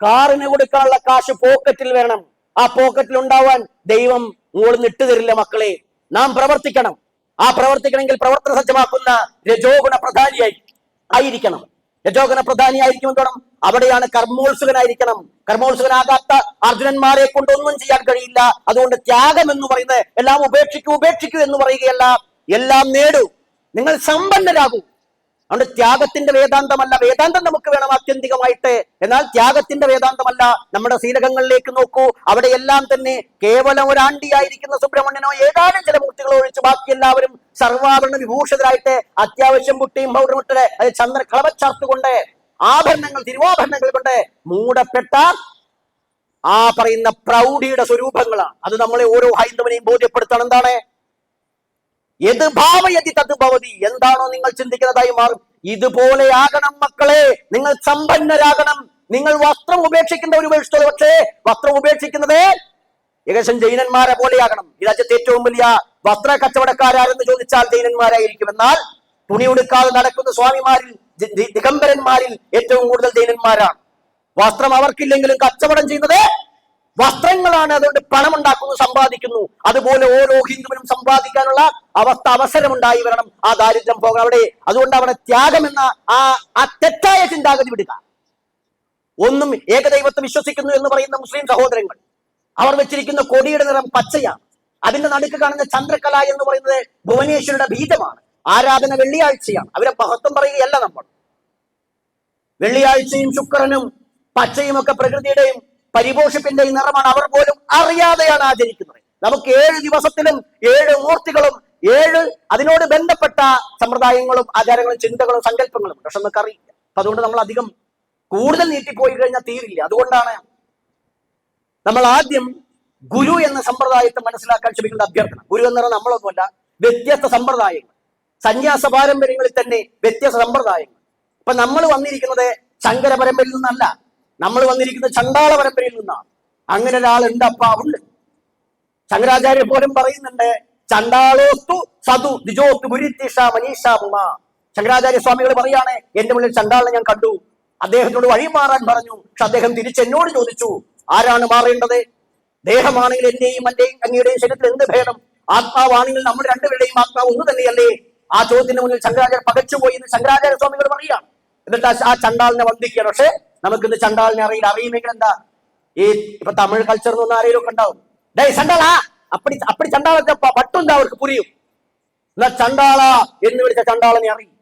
കാറിന് കൊടുക്കാനുള്ള കാശ് പോക്കറ്റിൽ വേണം. ആ പോക്കറ്റിൽ ഉണ്ടാവാൻ ദൈവം മുകളിൽ ഇട്ടു തരില്ല മക്കളെ. നാം പ്രവർത്തിക്കണം. ആ പ്രവർത്തിക്കണമെങ്കിൽ പ്രവർത്തന സജ്ജമാക്കുന്ന രജോഗുണ പ്രധാനിയായിരിക്കണം. രജോഗുണ പ്രധാനിയായിരിക്കും വേണം. അവിടെയാണ് കർമ്മോത്സുകനായിരിക്കണം. കർമ്മോത്സുകനാകാത്ത അർജുനന്മാരെ കൊണ്ടൊന്നും ചെയ്യാൻ കഴിയില്ല. അതുകൊണ്ട് ത്യാഗം എന്ന് പറയുന്നത് എല്ലാം ഉപേക്ഷിക്കൂ എന്ന് പറയുകയല്ല, എല്ലാം നേടൂ, നിങ്ങൾ സമ്പന്നരാകൂ. അതുകൊണ്ട് ത്യാഗത്തിന്റെ വേദാന്തമല്ല, വേദാന്തം നമുക്ക് വേണം ആത്യന്തികമായിട്ട്. എന്നാൽ ത്യാഗത്തിന്റെ വേദാന്തമല്ല. നമ്മുടെ ശീലകങ്ങളിലേക്ക് നോക്കൂ, അവിടെ എല്ലാം തന്നെ കേവലം ഒരു ആണ്ടിയായിരിക്കുന്ന സുബ്രഹ്മണ്യനോ ഏതാനും ചില മൂർത്തികളോ ഒഴിച്ച് ബാക്കി എല്ലാവരും സർവാഭരണ വിഭൂഷിതരായിട്ട് അത്യാവശ്യം പുട്ടിയും പൗഡറുമിട്ട് ചന്ദ്ര കളവച്ചാർത്തുകൊണ്ട് ആഭരണങ്ങൾ തിരുവാഭരണങ്ങൾ കൊണ്ട് മൂടപ്പെട്ട ആ പറയുന്ന പ്രൗഢിയുടെ സ്വരൂപങ്ങളാണ്. അത് നമ്മളെ ഓരോ ഹൈന്ദവനെയും ബോധ്യപ്പെടുത്തണം. എന്താണ് യത് ഭാവയതി തത് ഭവതി, എന്താണോ നിങ്ങൾ ചിന്തിക്കുന്നതായി മാറും. ഇതുപോലെ ആകണം മക്കളെ, നിങ്ങൾ സമ്പന്നരാകണം. നിങ്ങൾ വസ്ത്രം ഉപേക്ഷിക്കുന്ന ഒരു ഉപേക്ഷിച്ചത്, പക്ഷേ വസ്ത്രം ഉപേക്ഷിക്കുന്നത് ഏകദേശം ജൈനന്മാരെ പോലെയാകണം. ഈ രാജ്യത്തെ ഏറ്റവും വലിയ വസ്ത്ര കച്ചവടക്കാരെന്ന് ചോദിച്ചാൽ ജൈനന്മാരായിരിക്കും. എന്നാൽ തുണി ഉടുക്കാതെ നടക്കുന്ന സ്വാമിമാരിൽ, ദിഗംബരന്മാരിൽ ഏറ്റവും കൂടുതൽ ജൈനന്മാരാണ്. വസ്ത്രം അവർക്കില്ലെങ്കിലും കച്ചവടം ചെയ്യുന്നത് വസ്ത്രങ്ങളാണ്. അതുകൊണ്ട് പണം ഉണ്ടാക്കുന്നു, സമ്പാദിക്കുന്നു. അതുപോലെ ഓരോ ഹിന്ദുവിനും സമ്പാദിക്കാനുള്ള അവസരമുണ്ടായി വരണം. ആ ദാരിദ്ര്യം പോകാം അവിടെ. അതുകൊണ്ട് അവിടെ ത്യാഗം എന്ന ആ തെറ്റായ ചിന്താഗതി വിടുക. ഒന്നും ഏകദൈവത്തെ വിശ്വസിക്കുന്നു എന്ന് പറയുന്ന മുസ്ലിം സഹോദരങ്ങൾ, അവർ വെച്ചിരിക്കുന്ന കൊടിയുടെ നിറം പച്ചയാണ്. അതിന്റെ നടുക്ക് കാണുന്ന ചന്ദ്രകല എന്ന് പറയുന്നത് ഭുവനേശ്വരുടെ ബീജമാണ്. ആരാധന വെള്ളിയാഴ്ചയാണ്. അവരെ മഹത്വം പറയുകയല്ല നമ്മൾ. വെള്ളിയാഴ്ചയും ശുക്രനും പച്ചയും ഒക്കെ പ്രകൃതിയുടെയും പരിപോഷിപ്പിന്റെയും നിറമാണ്. അവർ പോലും അറിയാതെയാണ് ആചരിക്കുന്നത്. നമുക്ക് 7 ദിവസത്തിലും 7 മൂർത്തികളും 7 അതിനോട് ബന്ധപ്പെട്ട സമ്പ്രദായങ്ങളും ആചാരങ്ങളും ചിന്തകളും സങ്കല്പങ്ങളും പക്ഷെ നമുക്ക് അറിയില്ല. അപ്പൊ അതുകൊണ്ട് നമ്മൾ അധികം കൂടുതൽ നീട്ടിപ്പോയി കഴിഞ്ഞാൽ തീരില്ല. അതുകൊണ്ടാണ് നമ്മൾ ആദ്യം ഗുരു എന്ന സമ്പ്രദായത്തെ മനസ്സിലാക്കാൻ ശ്രമിക്കുന്ന അഭ്യർത്ഥന. ഗുരു എന്ന് പറഞ്ഞാൽ നമ്മളൊന്നുമല്ല, വ്യത്യസ്ത സമ്പ്രദായങ്ങൾ, സന്യാസ പാരമ്പര്യങ്ങളിൽ തന്നെ വ്യത്യസ്ത സമ്പ്രദായങ്ങൾ. ഇപ്പൊ നമ്മൾ വന്നിരിക്കുന്നത് ശങ്കര പരമ്പരയിൽ നിന്നല്ല, നമ്മൾ വന്നിരിക്കുന്നത് ചണ്ടാള പരമ്പരയിൽ നിന്നാണ്. അങ്ങനെ ഒരാളുണ്ട്, ഉണ്ട്. ശങ്കരാചാര്യ പോലും പറയുന്നുണ്ട്, ചണ്ടാളോസ്തു സതു ദിജോസ്തു ഗുരുത്തിഷ മനീഷാമുമ. ശങ്കരാചാര്യ സ്വാമികൾ പറയാണ്, എന്റെ മുന്നിൽ ചണ്ടാളിനെ ഞാൻ കണ്ടു, അദ്ദേഹത്തോട് വഴി മാറാൻ പറഞ്ഞു. പക്ഷെ അദ്ദേഹം തിരിച്ചെന്നോട് ചോദിച്ചു, ആരാണ് മാറേണ്ടത്? ദേഹമാണെങ്കിൽ എന്റെയും അങ്ങയുടെയും ശരീരത്തിൽ എന്ത് ഭേദം? ആത്മാവാണെങ്കിൽ നമ്മൾ രണ്ടുപേരുടെയും ആത്മാവ് ഒന്ന് തന്നെയല്ലേ? ആ ചോദ്യത്തിന് മുന്നിൽ ശങ്കരാചാര്യ പകച്ചുപോയി എന്ന് ശങ്കരാചാര്യ സ്വാമികൾ പറയുകയാണ്. എന്നിട്ട് ആ ചണ്ടാളിനെ വന്ദിക്കുകയാണ്. പക്ഷെ നമുക്കിന്ന് ചണ്ടാളിനെ അറിയില്ലെങ്കിൽ എന്താ, ഈ ഇപ്പൊ തമിഴ് കൾച്ചർ എന്നൊന്നും ആരെങ്കിലും ഒക്കെ ഉണ്ടാവും, ഡേ ചണ്ടാളാ അപ്പടി അപ്പടി ചണ്ടാളത്തെ പട്ടുണ്ടാ അവർക്ക് പുരിയും. എന്നാ ചണ്ടാള എന്ന് വിളിച്ച ചണ്ടാളനെ അറിയില്ല.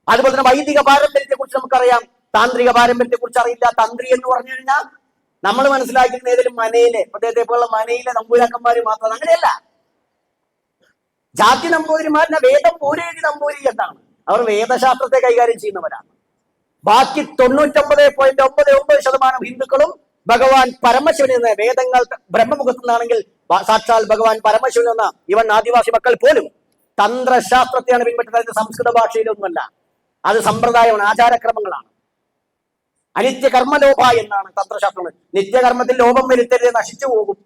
അതുപോലെ തന്നെ വൈദിക പാരമ്പര്യത്തെ കുറിച്ച് നമുക്കറിയാം, താന്ത്രിക പാരമ്പര്യത്തെ കുറിച്ച് അറിയില്ല. തന്ത്രി എന്ന് പറഞ്ഞു കഴിഞ്ഞാൽ നമ്മൾ മനസ്സിലാക്കുന്ന ഏതെങ്കിലും മനയിലെ, അദ്ദേഹത്തെ പോലുള്ള മനയിലെ നമ്പൂരാക്കന്മാര് മാത്രം, അങ്ങനെയല്ല. ജാതി നമ്പൂതിരിമാരിനെ വേദം പൂരേഴി നമ്പൂരി എന്നാണ്. അവർ വേദശാസ്ത്രത്തെ കൈകാര്യം ചെയ്യുന്നവരാണ്. ബാക്കി 99.99% ഹിന്ദുക്കളും ഭഗവാൻ പരമശിവൻ എന്ന വേദങ്ങൾ ബ്രഹ്മമുഖത്തു നിന്നാണെങ്കിൽ സാക്ഷാൽ ഭഗവാൻ പരമശിവൻ എന്ന ഇവൻ ആദിവാസി മക്കൾ പോലും തന്ത്രശാസ്ത്രത്തെയാണ് പിൻപറ്റുന്നത്. സംസ്കൃത ഭാഷയിലൊന്നുമല്ല, അത് സമ്പ്രദായമാണ്, ആചാരക്രമങ്ങളാണ്. അനിത്യകർമ്മലോഭ എന്നാണ് തന്ത്രശാസ്ത്രം. നിത്യകർമ്മത്തിൽ ലോപം വരുത്തരുത്, നശിച്ചു പോകും.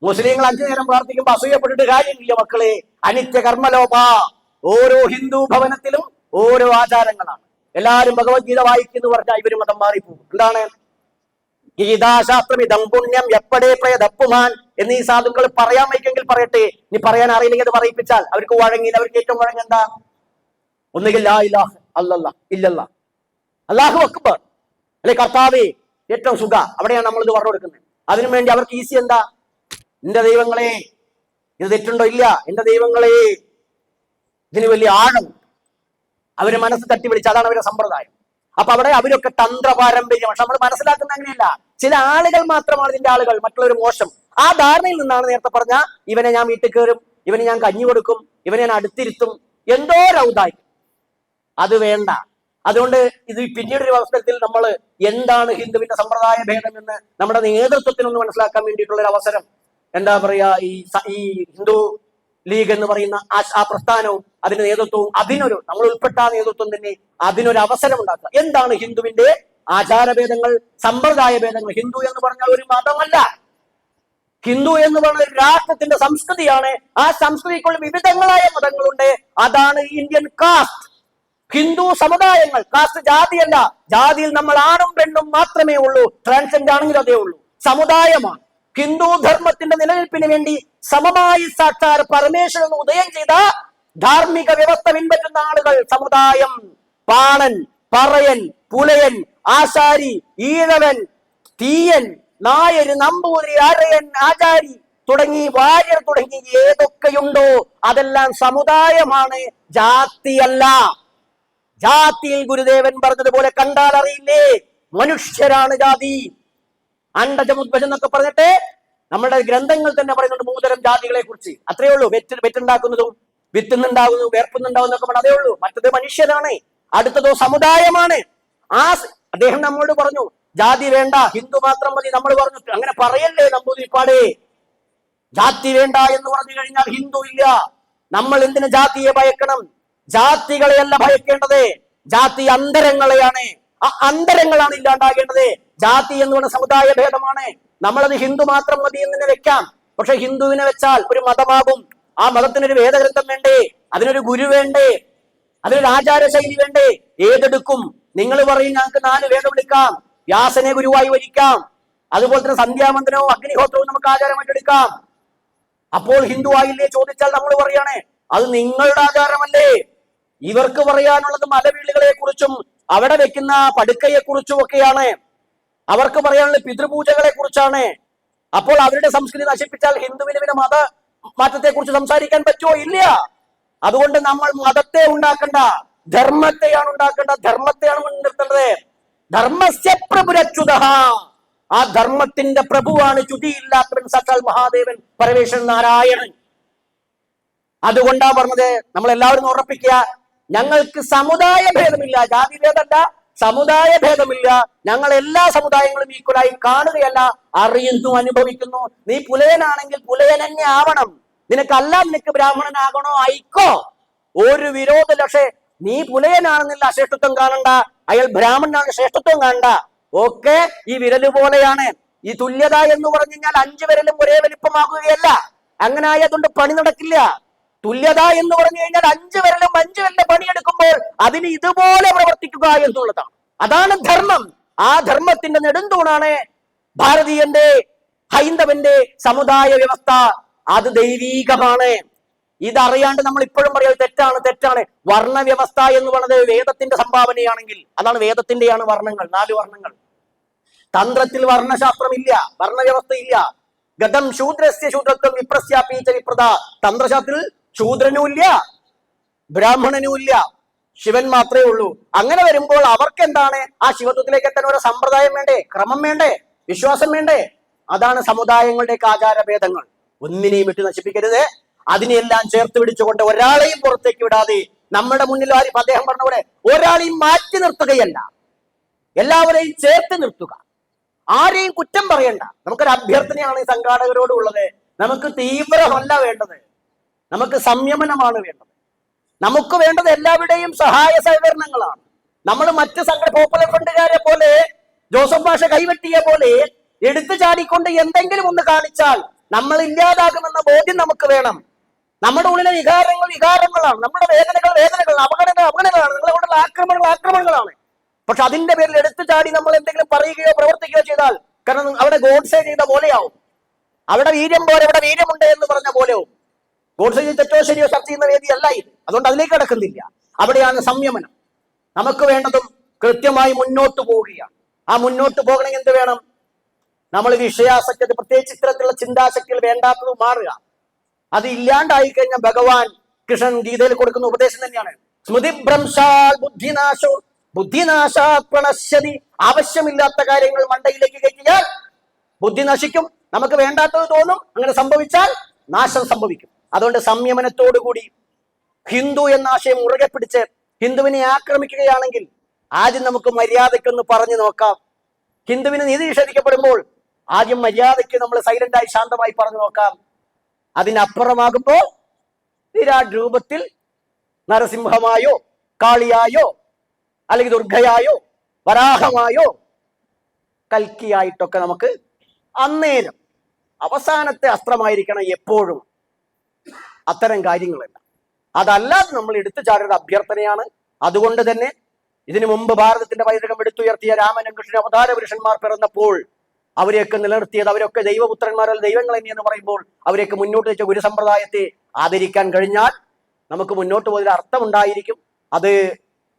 മുസ്ലിങ്ങൾ 5 നേരം പ്രാർത്ഥിക്കുമ്പോൾ അസൂയപ്പെട്ടിട്ട് കാര്യമില്ല മക്കളെ. അനിത്യകർമ്മലോഭ. ഓരോ ഹിന്ദു ഭവനത്തിലും ഓരോ ആചാരങ്ങളാണ്. എല്ലാവരും ഭഗവത്ഗീത വായിക്കുന്നു പറഞ്ഞാൽ ഇവര് മതം മാറിപ്പോകും. എന്താണ് ഗീതാശാസ്ത്രം? ഇതം പുണ്യം എപ്പടേ പ്രയതപ്പുമാൻ എന്നീ സാധുക്കൾ പറയാൻ വയ്ക്കെങ്കിൽ പറയട്ടെ. ഇനി പറയാൻ അറിയില്ലെങ്കിൽ അത് പറയിപ്പിച്ചാൽ അവർക്ക് വഴങ്ങിയില്ല. അവർക്ക് ഏറ്റവും വഴങ്ങെന്താ? ഒന്നുകിൽ ലാ ഇലാഹ അല്ലല്ലാ ഇല്ലല്ലാ, അല്ലാഹു അക്ബർ, അല്ലെ കർത്താവേ ഏറ്റവും സുഖ. അവിടെയാണ് നമ്മൾ ഇത് പറഞ്ഞു കൊടുക്കുന്നത്. അതിനുവേണ്ടി അവർക്ക് ഈസി എന്താ? എന്റെ ദൈവങ്ങളെ, ഇത് തെറ്റുണ്ടോ? ഇല്ല. എന്റെ ദൈവങ്ങളെ, ഇതിന് വലിയ ആഴം. അവര് മനസ്സ് തട്ടി വിളിച്ച്, അതാണ് അവരുടെ സമ്പ്രദായം. അപ്പൊ അവിടെ അവരൊക്കെ തന്ത്ര പാരമ്പര്യം. പക്ഷെ നമ്മൾ മനസ്സിലാക്കുന്ന അങ്ങനെയല്ല. ചില ആളുകൾ മാത്രമാണ് ഇതിന്റെ ആളുകൾ, മറ്റുള്ളവർ മോശം. ആ ധാരണയിൽ നിന്നാണ് നേരത്തെ പറഞ്ഞ ഇവനെ ഞാൻ വീട്ടിൽ കയറും, ഇവനെ ഞാൻ കഞ്ഞി കൊടുക്കും, ഇവനെ ഞാൻ അടുത്തിരുത്തും, എന്തോ രൗതായി. അത് വേണ്ട. അതുകൊണ്ട് ഇത് പിന്നീടൊരു അവസരത്തിൽ നമ്മൾ എന്താണ് ഹിന്ദുവിന്റെ സമ്പ്രദായ ഭേദം എന്ന് നമ്മുടെ നേതൃത്വത്തിനൊന്ന് മനസ്സിലാക്കാൻ വേണ്ടിയിട്ടുള്ള ഒരു അവസരം, എന്താ പറയാ, ഈ ഹിന്ദു ലീഗ് എന്ന് പറയുന്ന ആ പ്രസ്ഥാനവും അതിന്റെ നേതൃത്വവും നമ്മൾ ഉൾപ്പെട്ട നേതൃത്വം തന്നെ അതിനൊരു അവസരം ഉണ്ടാക്കുക. എന്താണ് ഹിന്ദുവിന്റെ ആചാരഭേദങ്ങൾ, സമ്പ്രദായ ഭേദങ്ങൾ? ഹിന്ദു എന്ന് പറഞ്ഞാൽ ഒരു മതമല്ല. ഹിന്ദു എന്ന് പറഞ്ഞ ഒരു രാഷ്ട്രത്തിന്റെ സംസ്കൃതിയാണ്. ആ സംസ്കൃതിക്കുള്ള വിവിധങ്ങളായ മതങ്ങളുണ്ട്. അതാണ് ഇന്ത്യൻ കാസ്റ്റ്. ഹിന്ദു സമുദായങ്ങൾ, കാസ്റ്റ് ജാതിയല്ല. ജാതിയിൽ നമ്മൾ ആണും പെണ്ണും മാത്രമേ ഉള്ളൂ. ട്രാൻസ്ജെൻഡർ ആണെങ്കിലും അതേ ഉള്ളൂ. സമുദായമാണ്. ഹിന്ദു ധർമ്മത്തിന്റെ നിലനിൽപ്പിന് വേണ്ടി സമമായി സാക്ഷാൽ പരമേശ്വരൻ ഉദയം ചെയ്ത ധാർമ്മിക വ്യവസ്ഥ പിൻപറ്റുന്ന ആളുകൾ സമുദായം. പാണൻ, പറയൻ, പുലയൻ, ആശാരി, ഈഴവൻ, തീയൻ, നായർ, നമ്പൂതിരി, അരയൻ, ആചാരി തുടങ്ങി വാര്യർ തുടങ്ങി ഏതൊക്കെയുണ്ടോ അതെല്ലാം സമുദായമാണ്, ജാതിയല്ല. ജാതിയിൽ ഗുരുദേവൻ പറഞ്ഞതുപോലെ കണ്ടാൽ അറിയില്ലേ, മനുഷ്യരാണ് ജാതി. അണ്ടജമുദ്ഭജം എന്നൊക്കെ പറഞ്ഞിട്ട് നമ്മുടെ ഗ്രന്ഥങ്ങൾ തന്നെ പറയുന്നുണ്ട് 3 തരം ജാതികളെ കുറിച്ച്. അത്രയേ ഉള്ളൂ. വെറ്റുണ്ടാക്കുന്നതും വിത്തുന്നുണ്ടാകുന്നതും വേർപ്പുന്നുണ്ടാവും എന്നൊക്കെ പറഞ്ഞാൽ അതേ ഉള്ളൂ. മറ്റത് മനുഷ്യരാണ്, അടുത്തതോ സമുദായമാണ്. അദ്ദേഹം നമ്മോട് പറഞ്ഞു ജാതി വേണ്ട, ഹിന്ദു മാത്രം മതി. നമ്മൾ പറഞ്ഞു അങ്ങനെ പറയല്ലേ നമ്പൂതിരിപ്പാടേ, ജാതി വേണ്ട എന്ന് പറഞ്ഞു കഴിഞ്ഞാൽ ഹിന്ദു ഇല്ല. നമ്മൾ എന്തിന് ജാതിയെ ഭയക്കണം? ജാതികളെയല്ല ഭയക്കേണ്ടത്, ജാതി അന്തരങ്ങളെയാണ്. ആ അന്തരങ്ങളാണ് ഇല്ലാണ്ടാകേണ്ടത്. ജാതി എന്ന് പറയുന്ന സമുദായ ഭേദമാണ്. നമ്മളത് ഹിന്ദു മാത്രം മതി എന്ന് വെക്കാം. പക്ഷെ ഹിന്ദുവിനെ വെച്ചാൽ ഒരു മതമാകും. ആ മതത്തിനൊരു വേദഗ്രന്ഥം വേണ്ടേ? അതിനൊരു ഗുരു വേണ്ടേ? അതിനൊരു ആചാരശൈലി വേണ്ടേ? ഏതെടുക്കും? നിങ്ങൾ പറയും ഞങ്ങൾക്ക് 4 വേദം എടുക്കാം, വ്യാസനെ ഗുരുവായി വരിക്കാം, അതുപോലെ തന്നെ സന്ധ്യാമന്ദനവും അഗ്നിഹോത്രവും നമുക്ക് ആചാരമായിട്ട് എടുക്കാം. അപ്പോൾ ഹിന്ദു ആയില്ലേ ചോദിച്ചാൽ നമ്മൾ പറയാണ് അത് നിങ്ങളുടെ ആചാരമല്ലേ. ഇവർക്ക് പറയാനുള്ളത് മലവീളുകളെ കുറിച്ചും അവിടെ വെക്കുന്ന പടുക്കയെ കുറിച്ചും ഒക്കെയാണ്. അവർക്ക് പറയാനുള്ള പിതൃപൂജകളെ കുറിച്ചാണ്. അപ്പോൾ അവരുടെ സംസ്കൃതി നശിപ്പിച്ചാൽ ഹിന്ദുവിന് പിന്നെ മത മാറ്റത്തെ കുറിച്ച് സംസാരിക്കാൻ പറ്റുമോ? ഇല്ല. അതുകൊണ്ട് നമ്മൾ മതത്തെ ഉണ്ടാക്കണ്ട, ധർമ്മത്തെയാണ് ഉണ്ടാക്കേണ്ടത്. ധർമ്മത്തെയാണ് മുൻനിർത്തേണ്ടത്. ധർമ്മസ്യ പ്രഭുരച്യുത. ആ ധർമ്മത്തിന്റെ പ്രഭുവാണ് ചുതിയില്ലാത്തവൻ സാക്ഷാൽ മഹാദേവൻ പരമേശ്വരൻ നാരായണൻ. അതുകൊണ്ടാ പറഞ്ഞത് നമ്മൾ എല്ലാവരും ഉറപ്പിക്കുക, ഞങ്ങൾക്ക് സമുദായ ഭേദമില്ല, ജാതി ഭേദമല്ല, സമുദായ ഭേദമില്ല. ഞങ്ങൾ എല്ലാ സമുദായങ്ങളും ഈക്വലായി കാണുകയല്ല, അറിയുന്നു, അനുഭവിക്കുന്നു. നീ പുലയനാണെങ്കിൽ പുലയൻ തന്നെ ആവണം. നിനക്കല്ല, നിനക്ക് ബ്രാഹ്മണനാകണോ, ആയിക്കോ, ഒരു വിരോധമില്ല. പക്ഷെ നീ പുലയനാണെന്നില്ല അശ്രേഷ്ഠത്വം കാണണ്ട, അയാൾ ബ്രാഹ്മണനാണ് ശ്രേഷ്ഠത്വം കാണണ്ട. ഓക്കെ, ഈ വിരല് പോലെയാണ്. ഈ തുല്യത എന്ന് പറഞ്ഞു കഴിഞ്ഞാൽ 5 വിരലും ഒരേ വലിപ്പമാകുകയല്ല. അങ്ങനെ ആയതുകൊണ്ട് പണി നടക്കില്ല. തുല്യത എന്ന് പറഞ്ഞു കഴിഞ്ഞാൽ 5 വിരലും 5 വിരലിന്റെ പണിയെടുക്കുമ്പോൾ അതിന് ഇതുപോലെ പ്രവർത്തിക്കുക എന്നുള്ളതാണ്. അതാണ് ധർമ്മം. ആ ധർമ്മത്തിന്റെ നെടുന്തൂണാണ് ഭാരതീയന്റെ, ഹൈന്ദവന്റെ സമുദായ വ്യവസ്ഥ. അത് ദൈവീകമാണ്. ഇതറിയാണ്ട് നമ്മൾ ഇപ്പോഴും പറയുന്നത് തെറ്റാണ്, തെറ്റാണ്. വർണ്ണവ്യവസ്ഥ എന്ന് പറയുന്നത് വേദത്തിന്റെ സംഭാവനയാണെങ്കിൽ അതാണ് വേദത്തിന്റെയാണ് വർണ്ണങ്ങൾ, 4 വർണ്ണങ്ങൾ. തന്ത്രത്തിൽ വർണ്ണശാസ്ത്രമില്ല, വർണ്ണവ്യവസ്ഥ ഇല്ല. ഗതം ശൂദ്രസ്യ ശൂദ്രത്വം വിപ്രസ്യാപീച്ച വിപ്രത. തന്ത്രശാസ്ത്രത്തിൽ ശൂദ്രനുമില്ല ബ്രാഹ്മണനുമില്ല, ശിവൻ മാത്രമേ ഉള്ളൂ. അങ്ങനെ വരുമ്പോൾ അവർക്ക് എന്താണ്, ആ ശിവത്വത്തിലേക്ക് എത്താൻ ഒരു സമ്പ്രദായം വേണ്ടേ, ക്രമം വേണ്ടേ, വിശ്വാസം വേണ്ടേ? അതാണ് സമുദായങ്ങളുടെയൊക്കെ ആചാരഭേദങ്ങൾ. ഒന്നിനെയും വിട്ട് നശിപ്പിക്കരുത്. അതിനെല്ലാം ചേർത്ത് പിടിച്ചുകൊണ്ട് ഒരാളെയും പുറത്തേക്ക് വിടാതെ നമ്മുടെ മുന്നിൽ അദ്ദേഹം പറഞ്ഞ പോലെ ഒരാളെയും മാറ്റി നിർത്തുകയല്ല, എല്ലാവരെയും ചേർത്ത് നിർത്തുക. ആരെയും കുറ്റം പറയണ്ട. നമുക്കൊരു അഭ്യർത്ഥനയാണ് ഈ സംഘാടകരോട് ഉള്ളത്. നമുക്ക് തീവ്രമല്ല വേണ്ടത്, നമുക്ക് സംയമനമാണ് വേണ്ടത്. നമുക്ക് വേണ്ടത് എല്ലാവരുടെയും സഹായ സഹകരണങ്ങളാണ്. നമ്മൾ മറ്റ് പോപ്പുലർ ഫ്രണ്ടുകാരെ പോലെ, ജോസഫ് ഭാഷ കൈവെട്ടിയെ പോലെ എടുത്തു ചാടിക്കൊണ്ട് എന്തെങ്കിലും ഒന്ന് കാണിച്ചാൽ നമ്മൾ ഇല്ലാതാകുമെന്ന ബോധ്യം നമുക്ക് വേണം. നമ്മുടെ ഉള്ളിലെ വികാരങ്ങളാണ്, നമ്മുടെ വേദനകളാണ്, അപകടങ്ങളാണ്, നിങ്ങളുടെ ആക്രമണങ്ങളാണ്. പക്ഷെ അതിന്റെ പേരിൽ എടുത്തു ചാടി നമ്മൾ എന്തെങ്കിലും പറയുകയോ പ്രവർത്തിക്കുകയോ ചെയ്താൽ, കാരണം അവിടെ ഗോഡ്സെ ചെയ്ത പോലെയാവും. അവിടെ വീര്യം പോലെ ഇവിടെ വീര്യമുണ്ട് എന്ന് പറഞ്ഞ പോലെയാവും. ഗോഡ്സെ തെറ്റോ ശരിയോ ചർച്ച ചെയ്യുന്ന വേദിയല്ല ഇത്. അതുകൊണ്ട് അതിലേക്ക് കടക്കുന്നില്ല. അവിടെയാണ് സംയമനം. നമുക്ക് വേണ്ടതും കൃത്യമായി മുന്നോട്ട് പോവുകയാണ്. ആ മുന്നോട്ട് പോകണമെങ്കിൽ എന്ത് വേണം? നമ്മൾ വിഷയാസക്തി, പ്രത്യേകിച്ച് ഇത്തരത്തിലുള്ള ചിന്താശക്തികൾ വേണ്ടാത്തത് മാറുക. അത് ഇല്ലാണ്ടായി കഴിഞ്ഞാൽ ഭഗവാൻ കൃഷ്ണൻ ഗീതയിൽ കൊടുക്കുന്ന ഉപദേശം തന്നെയാണ്, സ്മൃതിഭ്രംശാൽ ബുദ്ധിനാശോ ബുദ്ധിനാശാ പ്രണശ്യതി. ആവശ്യമില്ലാത്ത കാര്യങ്ങൾ മണ്ടയിലേക്ക് കയറ്റിയാൽ ബുദ്ധി നശിക്കും, നമുക്ക് വേണ്ടാത്തത് തോന്നും. അങ്ങനെ സംഭവിച്ചാൽ നാശം സംഭവിക്കും. അതുകൊണ്ട് സംയമനത്തോടുകൂടി ഹിന്ദു എന്ന ആശയം മുറുകെ പിടിച്ച് ഹിന്ദുവിനെ ആക്രമിക്കുകയാണെങ്കിൽ ആദ്യം നമുക്ക് മര്യാദയ്ക്കൊന്ന് പറഞ്ഞു നോക്കാം. ഹിന്ദുവിന് നീതി നിഷേധിക്കപ്പെടുമ്പോൾ ആദ്യം മര്യാദയ്ക്ക് നമ്മൾ സൈലന്റായി ശാന്തമായി പറഞ്ഞു നോക്കാം. അതിനപ്പുറമാകുമ്പോൾ വിരാട് രൂപത്തിൽ നരസിംഹമായോ കാളിയായോ അല്ലെങ്കിൽ ദുർഗയായോ വരാഹമായോ കൽക്കിയായിട്ടൊക്കെ നമുക്ക് അന്നേരം അവസാനത്തെ അസ്ത്രമായിരിക്കണം എപ്പോഴും അത്തരം കാര്യങ്ങളല്ല. അതല്ലാതെ നമ്മൾ എടുത്തു ചാടുന്ന അഭ്യർത്ഥനയാണ്. അതുകൊണ്ട് തന്നെ ഇതിനു മുമ്പ് ഭാരതത്തിന്റെ പൈതൃകം എടുത്തുയർത്തിയ രാമനും കൃഷ്ണൻ അവതാര പുരുഷന്മാർ പിറന്നപ്പോൾ അവരെയൊക്കെ നിലനിർത്തിയത്, അവരൊക്കെ ദൈവപുത്രന്മാരല്ല ദൈവങ്ങൾ തന്നെയെന്ന് പറയുമ്പോൾ അവരെയൊക്കെ മുന്നോട്ട് വെച്ച ഗുരു സമ്പ്രദായത്തെ ആദരിക്കാൻ കഴിഞ്ഞാൽ നമുക്ക് മുന്നോട്ട് പോയതിൽ അർത്ഥമുണ്ടായിരിക്കും. അത്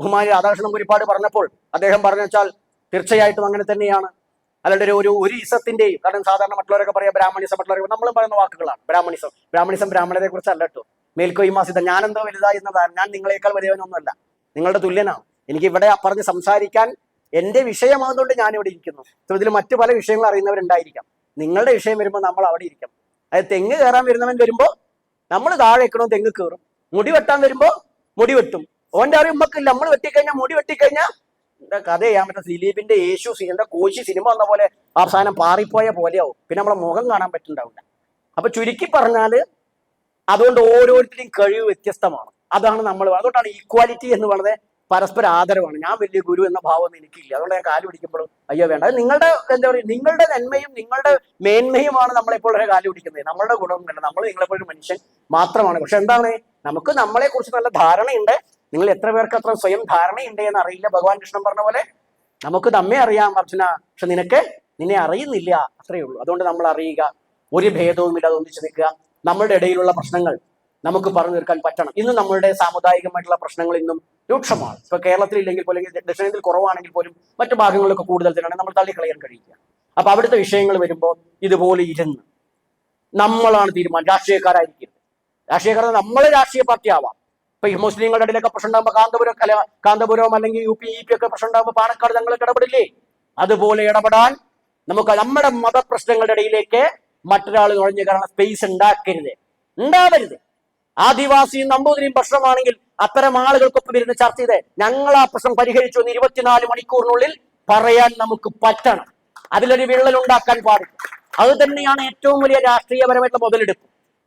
ബഹുമാനി രാധാകൃഷ്ണൻ കുരിപ്പാട് പറഞ്ഞപ്പോൾ അദ്ദേഹം പറഞ്ഞു വെച്ചാൽ തീർച്ചയായിട്ടും അങ്ങനെ തന്നെയാണ്. അല്ലാണ്ട് ഒരു ഇസത്തിന്റെയും, കാരണം സാധാരണ മറ്റുള്ളവരൊക്കെ പറയാം ബ്രാഹ്മണിസം, മറ്റുള്ളവരൊക്കെ നമ്മളും പറയുന്ന വാക്കുകളാണ്. ബ്രാഹ്മണിസം ബ്രാഹ്മണരെ കുറിച്ചല്ല കേട്ടോ. മേൽക്കൊയ്മാസിത ഞാനെന്തോ വലുതായി എന്നതാണ്. ഞാൻ നിങ്ങളെക്കാൾ വലിയവനൊന്നുമല്ല, നിങ്ങളുടെ തുല്യനാണ്. എനിക്ക് ഇവിടെ പറഞ്ഞ് സംസാരിക്കാൻ എന്റെ വിഷയമാകുന്നതുകൊണ്ട് ഞാനിവിടെ ഇരിക്കുന്നു. ഇതിൽ മറ്റു പല വിഷയങ്ങൾ അറിയുന്നവരുണ്ടായിരിക്കാം. നിങ്ങളുടെ വിഷയം വരുമ്പോൾ നമ്മൾ അവിടെ ഇരിക്കാം. അതായത് തെങ്ങ് കയറാൻ വരുന്നവൻ വരുമ്പോൾ നമ്മൾ താഴെ വെക്കണോ തെങ്ങ് കയറും, മുടി വെട്ടാൻ വരുമ്പോൾ മുടി വെട്ടും. ഓന്റെ അറിവ് ഉമ്മക്കില്ല. നമ്മൾ വെട്ടിക്കഴിഞ്ഞാൽ മുടി വെട്ടിക്കഴിഞ്ഞാൽ കഥ ചെയ്യാൻ പറ്റും. ദിലീപിന്റെ യേശു എന്റെ കോശി സിനിമ വന്ന പോലെ അവസാനം പാറിപ്പോയ പോലെയാവും. പിന്നെ നമ്മളെ മുഖം കാണാൻ പറ്റുന്നുണ്ടാവില്ല. അപ്പൊ ചുരുക്കി പറഞ്ഞാല് അതുകൊണ്ട് ഓരോരുത്തരുടെയും കഴിവ് വ്യത്യസ്തമാണ്. അതാണ് നമ്മൾ, അതുകൊണ്ടാണ് ഈക്വാലിറ്റി എന്ന് പറയുന്നത് പരസ്പര ആദരവാണ്. ഞാൻ വലിയ ഗുരു എന്ന ഭാവം എനിക്കില്ല. അതുകൊണ്ട് ഞാൻ കാല് പിടിക്കുമ്പോഴും അയ്യോ വേണ്ട. അത് നിങ്ങളുടെ എന്താ പറയുക, നിങ്ങളുടെ നന്മയും നിങ്ങളുടെ മേന്മയുമാണ് നമ്മളെപ്പോൾ കാല് പിടിക്കുന്നത്. നമ്മളുടെ ഗുണമൊന്നുമല്ല. നമ്മൾ നിങ്ങളെപ്പോഴും മനുഷ്യൻ മാത്രമാണ്. പക്ഷെ എന്താണ്, നമുക്ക് നമ്മളെ കുറിച്ച് നല്ല ധാരണയുണ്ട്. നിങ്ങൾ എത്ര പേർക്ക് അത്ര സ്വയം ധാരണയുണ്ട് എന്ന് അറിയില്ല. ഭഗവാൻ കൃഷ്ണൻ പറഞ്ഞ പോലെ നമുക്ക് നമ്മെ അറിയാം അർജുന, പക്ഷെ നിന്നെ അറിയുന്നില്ല, അത്രയേ ഉള്ളൂ. അതുകൊണ്ട് നമ്മൾ അറിയുക, ഒരു ഭേദവുമില്ലാതെ ഒന്നിച്ചു നിൽക്കുക. നമ്മളുടെ ഇടയിലുള്ള പ്രശ്നങ്ങൾ നമുക്ക് പറഞ്ഞു തീർക്കാൻ പറ്റണം. ഇന്ന് നമ്മളുടെ സാമുദായികമായിട്ടുള്ള പ്രശ്നങ്ങൾ ഇന്നും രൂക്ഷമാണ്. ഇപ്പൊ കേരളത്തിൽ ഇല്ലെങ്കിൽ പോലും, ദക്ഷിണേന്ത്യയിൽ കുറവാണെങ്കിൽ പോലും മറ്റു ഭാഗങ്ങളിലൊക്കെ കൂടുതൽ തന്നെയാണ്. നമ്മൾ തള്ളിക്കളയാൻ കഴിയില്ല. അപ്പൊ അവിടുത്തെ വിഷയങ്ങൾ വരുമ്പോൾ ഇതുപോലെ ഇരുന്ന് നമ്മളാണ് തീരുമാനം. രാഷ്ട്രീയക്കാരായിരിക്കരുത്. രാഷ്ട്രീയക്കാർ നമ്മൾ രാഷ്ട്രീയ പാർട്ടി ആവാം. ഇപ്പൊ ഈ മുസ്ലിങ്ങളുടെ ഇടയിലൊക്കെ പ്രശ്നം ഉണ്ടാകുമ്പോൾ കാന്തപുരം അല്ലെങ്കിൽ UP EP ഒക്കെ പ്രശ്നം ഉണ്ടാകുമ്പോൾ പാണക്കാട് ഞങ്ങൾക്ക് ഇടപെടില്ലേ? അതുപോലെ ഇടപെടാൻ നമുക്ക് നമ്മുടെ മതപ്രശ്നങ്ങളുടെ ഇടയിലേക്ക് മറ്റൊരാൾ നുഴഞ്ഞു കയറാൻ സ്പേസ് ഉണ്ടാവരുത്. ആദിവാസിയും നമ്പൂതിരിയും പ്രശ്നമാണെങ്കിൽ അത്തരം ആളുകൾക്കൊപ്പം ഇരുന്ന് ചർച്ച ചെയ്ത് ഞങ്ങൾ ആ പ്രശ്നം പരിഹരിച്ചു എന്ന് 24 മണിക്കൂറിനുള്ളിൽ പറയാൻ നമുക്ക് പറ്റണം. അതിലൊരു വിള്ളൽ ഉണ്ടാക്കാൻ പാടില്ല. അത് തന്നെയാണ് ഏറ്റവും വലിയ രാഷ്ട്രീയപരമായിട്ടുള്ള മുതലെടുപ്പ്.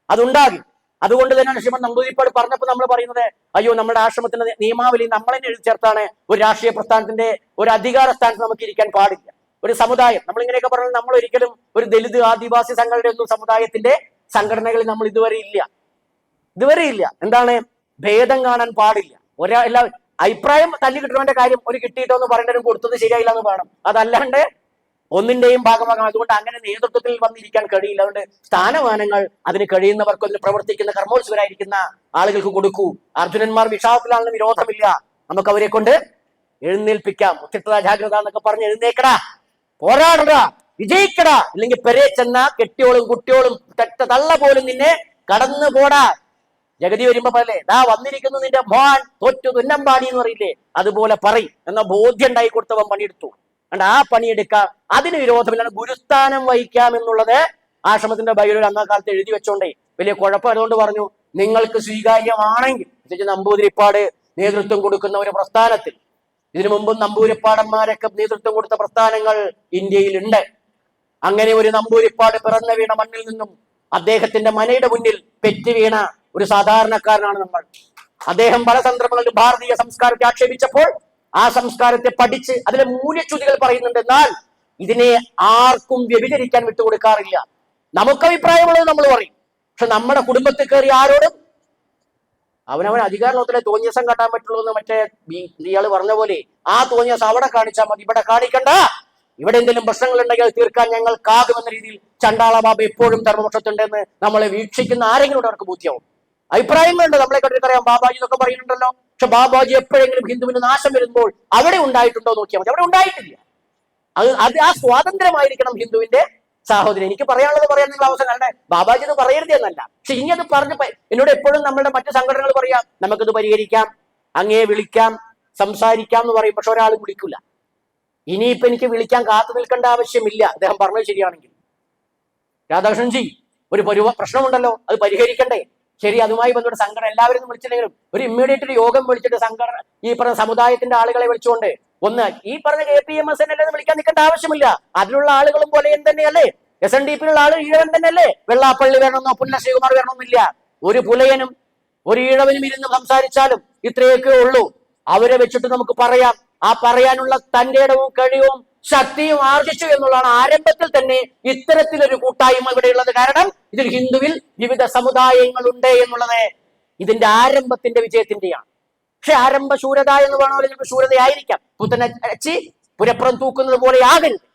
അതുണ്ടാകും. അതുകൊണ്ട് തന്നെയാണ് ശ്രീമൻ നമ്പൂതിരിപ്പാട് പറഞ്ഞപ്പോൾ നമ്മൾ പറയുന്നത്, അയ്യോ നമ്മുടെ ആശ്രമത്തിന്റെ നിയമാവലി നമ്മളെ എഴുതി ചേർത്താണ് ഒരു രാഷ്ട്രീയ പ്രസ്ഥാനത്തിന്റെ ഒരു അധികാര സ്ഥാനത്ത് നമുക്ക് ഇരിക്കാൻ പാടില്ല. ഒരു സമുദായം നമ്മൾ ഇങ്ങനെയൊക്കെ പറഞ്ഞാൽ നമ്മൾ ഒരിക്കലും ഒരു ദലിത് ആദിവാസി സംഘടന ഒന്നും സമുദായത്തിന്റെ സംഘടനകളിൽ നമ്മൾ ഇതുവരെ ഇല്ല. എന്താണ് ഭേദം കാണാൻ പാടില്ല. എല്ലാ അഭിപ്രായം തല്ലി കിട്ടുന്നതിന്റെ കാര്യം ഒരു കിട്ടിയിട്ടോ എന്ന് പറയേണ്ടവരും കൊടുത്തത് ശരിയായില്ല എന്ന് വേണം. അതല്ലാണ്ട് ഒന്നിന്റെയും ഭാഗമാകാം. അതുകൊണ്ട് അങ്ങനെ നേതൃത്വത്തിൽ വന്നിരിക്കാൻ കഴിയില്ല. അതുകൊണ്ട് സ്ഥാനമാനങ്ങൾ അതിന് കഴിയുന്നവർക്ക് അതിന് പ്രവർത്തിക്കുന്ന കർമ്മോത്സുവരായിരിക്കുന്ന ആളുകൾക്ക് കൊടുക്കൂ. അർജുനന്മാർ വിഷാദത്തിലാണെന്ന് വിരോധമില്ല. നമുക്ക് അവരെ കൊണ്ട് എഴുന്നേൽപ്പിക്കാം. ഉച്ചിട്ട ജാഗ്രത എന്നൊക്കെ പറഞ്ഞ് എഴുന്നേക്കടാ, പോരാടടാ, വിജയിക്കടാ. ഇല്ലെങ്കിൽ പെരേ ചെന്ന കെട്ടിയോളും കുട്ടിയോളും തള്ള പോലും നിന്നെ കടന്നു പോടാ. ജഗതി വരുമ്പോ പറയല്ലേ, ദാ വന്നിരിക്കുന്നു നിന്റെ മോൻ തോറ്റു തുന്നമ്പാടി എന്ന് പറയില്ലേ, അതുപോലെ പറയും എന്ന ബോധ്യം ഉണ്ടായി കൊടുത്തവൻ പണിയെടുത്തു. അണ്ട് ആ പണിയെടുക്കാം. അതിന് വിരോധമില്ലാണ് ഗുരുസ്ഥാനം വഹിക്കാം എന്നുള്ളത് ആശ്രമത്തിന്റെ ബൈബിളിൽ അന്ന കാലത്ത് എഴുതി വെച്ചോണ്ടേ വലിയ കുഴപ്പം. അതുകൊണ്ട് പറഞ്ഞു, നിങ്ങൾക്ക് സ്വീകാര്യമാണെങ്കിൽ നമ്പൂതിരിപ്പാട് നേതൃത്വം കൊടുക്കുന്ന ഒരു പ്രസ്ഥാനത്തിൽ, ഇതിനു മുമ്പും നമ്പൂരിപ്പാടന്മാരൊക്കെ നേതൃത്വം കൊടുത്ത പ്രസ്ഥാനങ്ങൾ ഇന്ത്യയിലുണ്ട്. അങ്ങനെ ഒരു നമ്പൂരിപ്പാട് പിറന്നു വീണ മണ്ണിൽ നിന്നും അദ്ദേഹത്തിന്റെ മനയുടെ മുന്നിൽ പെറ്റു വീണ ഒരു സാധാരണക്കാരനാണ് നമ്മൾ. അദ്ദേഹം പല സന്ദർഭങ്ങളിൽ ഭാരതീയ സംസ്കാരത്തെ ആക്ഷേപിച്ചപ്പോൾ ആ സംസ്കാരത്തെ പഠിച്ച് അതിലെ മൂല്യച്യുതികൾ പറയുന്നുണ്ട്. എന്നാൽ ഇതിനെ ആർക്കും വ്യഭിചരിക്കാൻ വിട്ടുകൊടുക്കാറില്ല. നമുക്ക് അഭിപ്രായമുള്ളത് നമ്മൾ പറയും. പക്ഷെ നമ്മുടെ കുടുംബത്തിൽ കയറി ആരോടും അവനവൻ അധികാര ലോകത്തിലെ തോന്നിയസം കാട്ടാൻ പറ്റുള്ളൂ എന്ന് മറ്റേ ഇയാള് പറഞ്ഞ പോലെ ആ തോന്നിയസം അവിടെ കാണിച്ചാൽ മതി, ഇവിടെ കാണിക്കണ്ട. ഇവിടെ എന്തെങ്കിലും പ്രശ്നങ്ങൾ ഉണ്ടെങ്കിൽ അത് തീർക്കാൻ ഞങ്ങൾക്കാകുമെന്ന രീതിയിൽ ചണ്ടാള ബാബ എപ്പോഴും ധർമ്മപക്ഷത്തുണ്ടെന്ന് നമ്മളെ വീക്ഷിക്കുന്ന ആരെങ്കിലും അവർക്ക് ബോധ്യമാവും. അഭിപ്രായങ്ങളുണ്ട്. നമ്മളെ കണ്ടിട്ടറിയാം ബാബാജി എന്നൊക്കെ പറയുന്നുണ്ടല്ലോ. പക്ഷെ ബാബാജി എപ്പോഴെങ്കിലും ഹിന്ദുവിന് നാശം വരുമ്പോൾ അവിടെ ഉണ്ടായിട്ടുണ്ടോ നോക്കിയാൽ മതി. അവിടെ ഉണ്ടായിട്ടില്ല. അത് ആ സ്വാതന്ത്ര്യമായിരിക്കണം ഹിന്ദുവിന്റെ സാഹോദര്യം. എനിക്ക് പറയാനുള്ളത് പറയാൻ നിങ്ങൾ അവസരം അല്ലേ, ബാബാജി എന്ന് പറയരുത് എന്നല്ല. പക്ഷെ ഇനി അത് പറഞ്ഞ് എന്നോട് എപ്പോഴും നമ്മളുടെ മറ്റു സംഘടനകൾ പറയാം, നമുക്കിത് പരിഹരിക്കാം, അങ്ങേ വിളിക്കാം, സംസാരിക്കാം എന്ന് പറയും. പക്ഷെ ഒരാൾ വിളിക്കില്ല. ഇനിയിപ്പൊ എനിക്ക് വിളിക്കാൻ കാത്തു നിൽക്കേണ്ട ആവശ്യമില്ല. അദ്ദേഹം പറഞ്ഞത് ശരിയാണെങ്കിൽ, രാധാകൃഷ്ണൻജി ഒരു പ്രശ്നമുണ്ടല്ലോ, അത് പരിഹരിക്കണ്ടേ? ശരി, അതുമായി ബന്ധപ്പെട്ട സംഘടന എല്ലാവരും വിളിച്ചില്ലെങ്കിലും ഒരു ഇമ്മീഡിയറ്റ് ഒരു യോഗം വിളിച്ചിട്ട് സംഘടന ഈ പറഞ്ഞ സമുദായത്തിന്റെ ആളുകളെ വിളിച്ചുകൊണ്ട് ഒന്ന് ഈ പറഞ്ഞ KPMS അല്ലെന്ന് വിളിക്കാൻ നിൽക്കേണ്ട ആവശ്യമില്ല. അതിലുള്ള ആളുകളും പോലെ തന്നെയല്ലേ, SNDP ആള് ഈഴവൻ തന്നെയല്ലേ. വെള്ളാപ്പള്ളി വരണമെന്നോ പുല്ല ശ്രീകുമാർ വരണമെന്നില്ല. ഒരു പുലയനും ഒരു ഈഴവനും ഇരുന്ന് സംസാരിച്ചാലും ഇത്രയൊക്കെ ഉള്ളൂ. അവരെ വെച്ചിട്ട് നമുക്ക് പറയാം. ആ പറയാനുള്ള തന്റെ ഇടവും കഴിവും ശക്തിയും ആർജിച്ചു എന്നുള്ളതാണ് ആരംഭത്തിൽ തന്നെ ഇത്തരത്തിലൊരു കൂട്ടായ്മ ഇവിടെയുള്ളത്. കാരണം ഇതിൽ ഹിന്ദുവിൽ വിവിധ സമുദായങ്ങളുണ്ട് എന്നുള്ളത് ഇതിന്റെ ആരംഭത്തിന്റെ വിജയത്തിന്റെയാണ്. പക്ഷെ ആരംഭ ശൂരത എന്ന് പറഞ്ഞാൽ ചിലപ്പോൾ ശൂരതയായിരിക്കാം. പുത്തനച്ചി പുരപ്പുറം തൂക്കുന്നത് പോലെ ആകരുത്.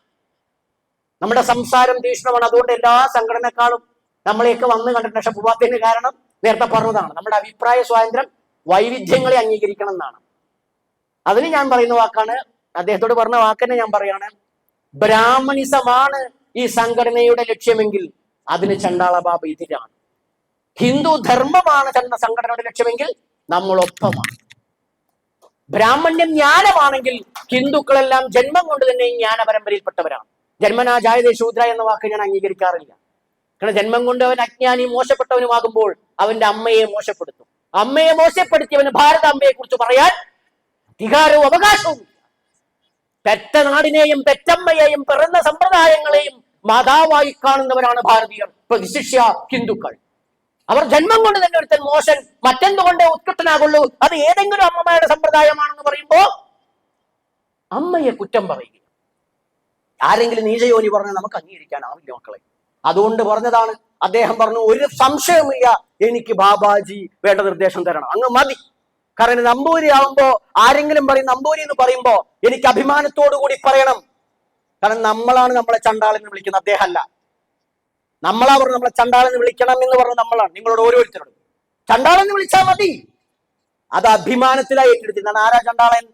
നമ്മുടെ സംസാരം തീക്ഷ്ണമാണ്. അതുകൊണ്ട് എല്ലാ സംഘടനക്കാളും നമ്മളെയൊക്കെ വന്ന് കണ്ടിട്ടുണ്ട്. പക്ഷെ പോവാത്തതിന് കാരണം നേരത്തെ പറഞ്ഞതാണ്, നമ്മുടെ അഭിപ്രായ സ്വാതന്ത്ര്യം വൈവിധ്യങ്ങളെ അംഗീകരിക്കണം എന്നാണ്. അതിന് ഞാൻ പറയുന്ന വാക്കാണ്, അദ്ദേഹത്തോട് പറഞ്ഞ വാക്കന്നെ ഞാൻ പറയാണ്, ബ്രാഹ്മണിസമാണ് ഈ സംഘടനയുടെ ലക്ഷ്യമെങ്കിൽ അതിന് ചണ്ടാള ബാബ എതിരാണ്. ഹിന്ദു ധർമ്മമാണ് സംഘടനയുടെ ലക്ഷ്യമെങ്കിൽ നമ്മളൊപ്പമാണ്. ബ്രാഹ്മണ്യം ജ്ഞാനമാണെങ്കിൽ ഹിന്ദുക്കളെല്ലാം ജന്മം കൊണ്ട് തന്നെ ജ്ഞാന പരമ്പരയിൽപ്പെട്ടവരാണ്. ജന്മനാ ജായതേ ശൂദ്ര എന്ന വാക്ക് ഞാൻ അംഗീകരിക്കാറില്ല. കാരണം ജന്മം കൊണ്ട് അവൻ അജ്ഞാനിയും മോശപ്പെട്ടവനുമാകുമ്പോൾ അവന്റെ അമ്മയെ മോശപ്പെടുത്തും. അമ്മയെ മോശപ്പെടുത്തിയവന് ഭാരതാംബയെ കുറിച്ച് പറയാൻ അധികാരവും അവകാശവും. പെറ്റ നാടിനെയും പെറ്റമ്മയെയും പിറന്ന സമ്പ്രദായങ്ങളെയും മാതാവായി കാണുന്നവരാണ് ഭാരതീയർ, വിശിഷ്യ ഹിന്ദുക്കൾ. അവർ ജന്മം കൊണ്ട് തന്നെ ഒരുത്തൻ മോശൻ മറ്റെന്തുകൊണ്ട് ഉത്കൃഷ്ടനാകുള്ളൂ, അത് ഏതെങ്കിലും അമ്മമാരുടെ സമ്പ്രദായമാണെന്ന് പറയുമ്പോ അമ്മയെ കുറ്റം പറയുക. ആരെങ്കിലും നീചയോനി പറഞ്ഞാൽ നമുക്ക് അംഗീകരിക്കാനാവില്ല മക്കളെ. അതുകൊണ്ട് പറഞ്ഞതാണ്. അദ്ദേഹം പറഞ്ഞു, ഒരു സംശയമില്ല, എനിക്ക് ബാബാജി വേണ്ട നിർദ്ദേശം തരണം, അങ്ങ് മതി. കാരണം നമ്പൂരി ആവുമ്പോ ആരെങ്കിലും പറയും നമ്പൂരി എന്ന് പറയുമ്പോ എനിക്ക് അഭിമാനത്തോടു കൂടി പറയണം. കാരണം നമ്മളാണ് നമ്മളെ ചണ്ടാളെന്ന് വിളിക്കുന്നത്, അദ്ദേഹം അല്ല. നമ്മളാ പറഞ്ഞു നമ്മളെ ചണ്ടാളെന്ന് വിളിക്കണം എന്ന് പറഞ്ഞ നമ്മളാണ്. നിങ്ങളോട് ഓരോരുത്തരോടും ചണ്ടാളെന്ന് വിളിച്ചാൽ മതി. അത് അഭിമാനത്തിലായി ഏറ്റെടുത്തിരുന്നാണ്. ആരാ ചണ്ടാളൻ?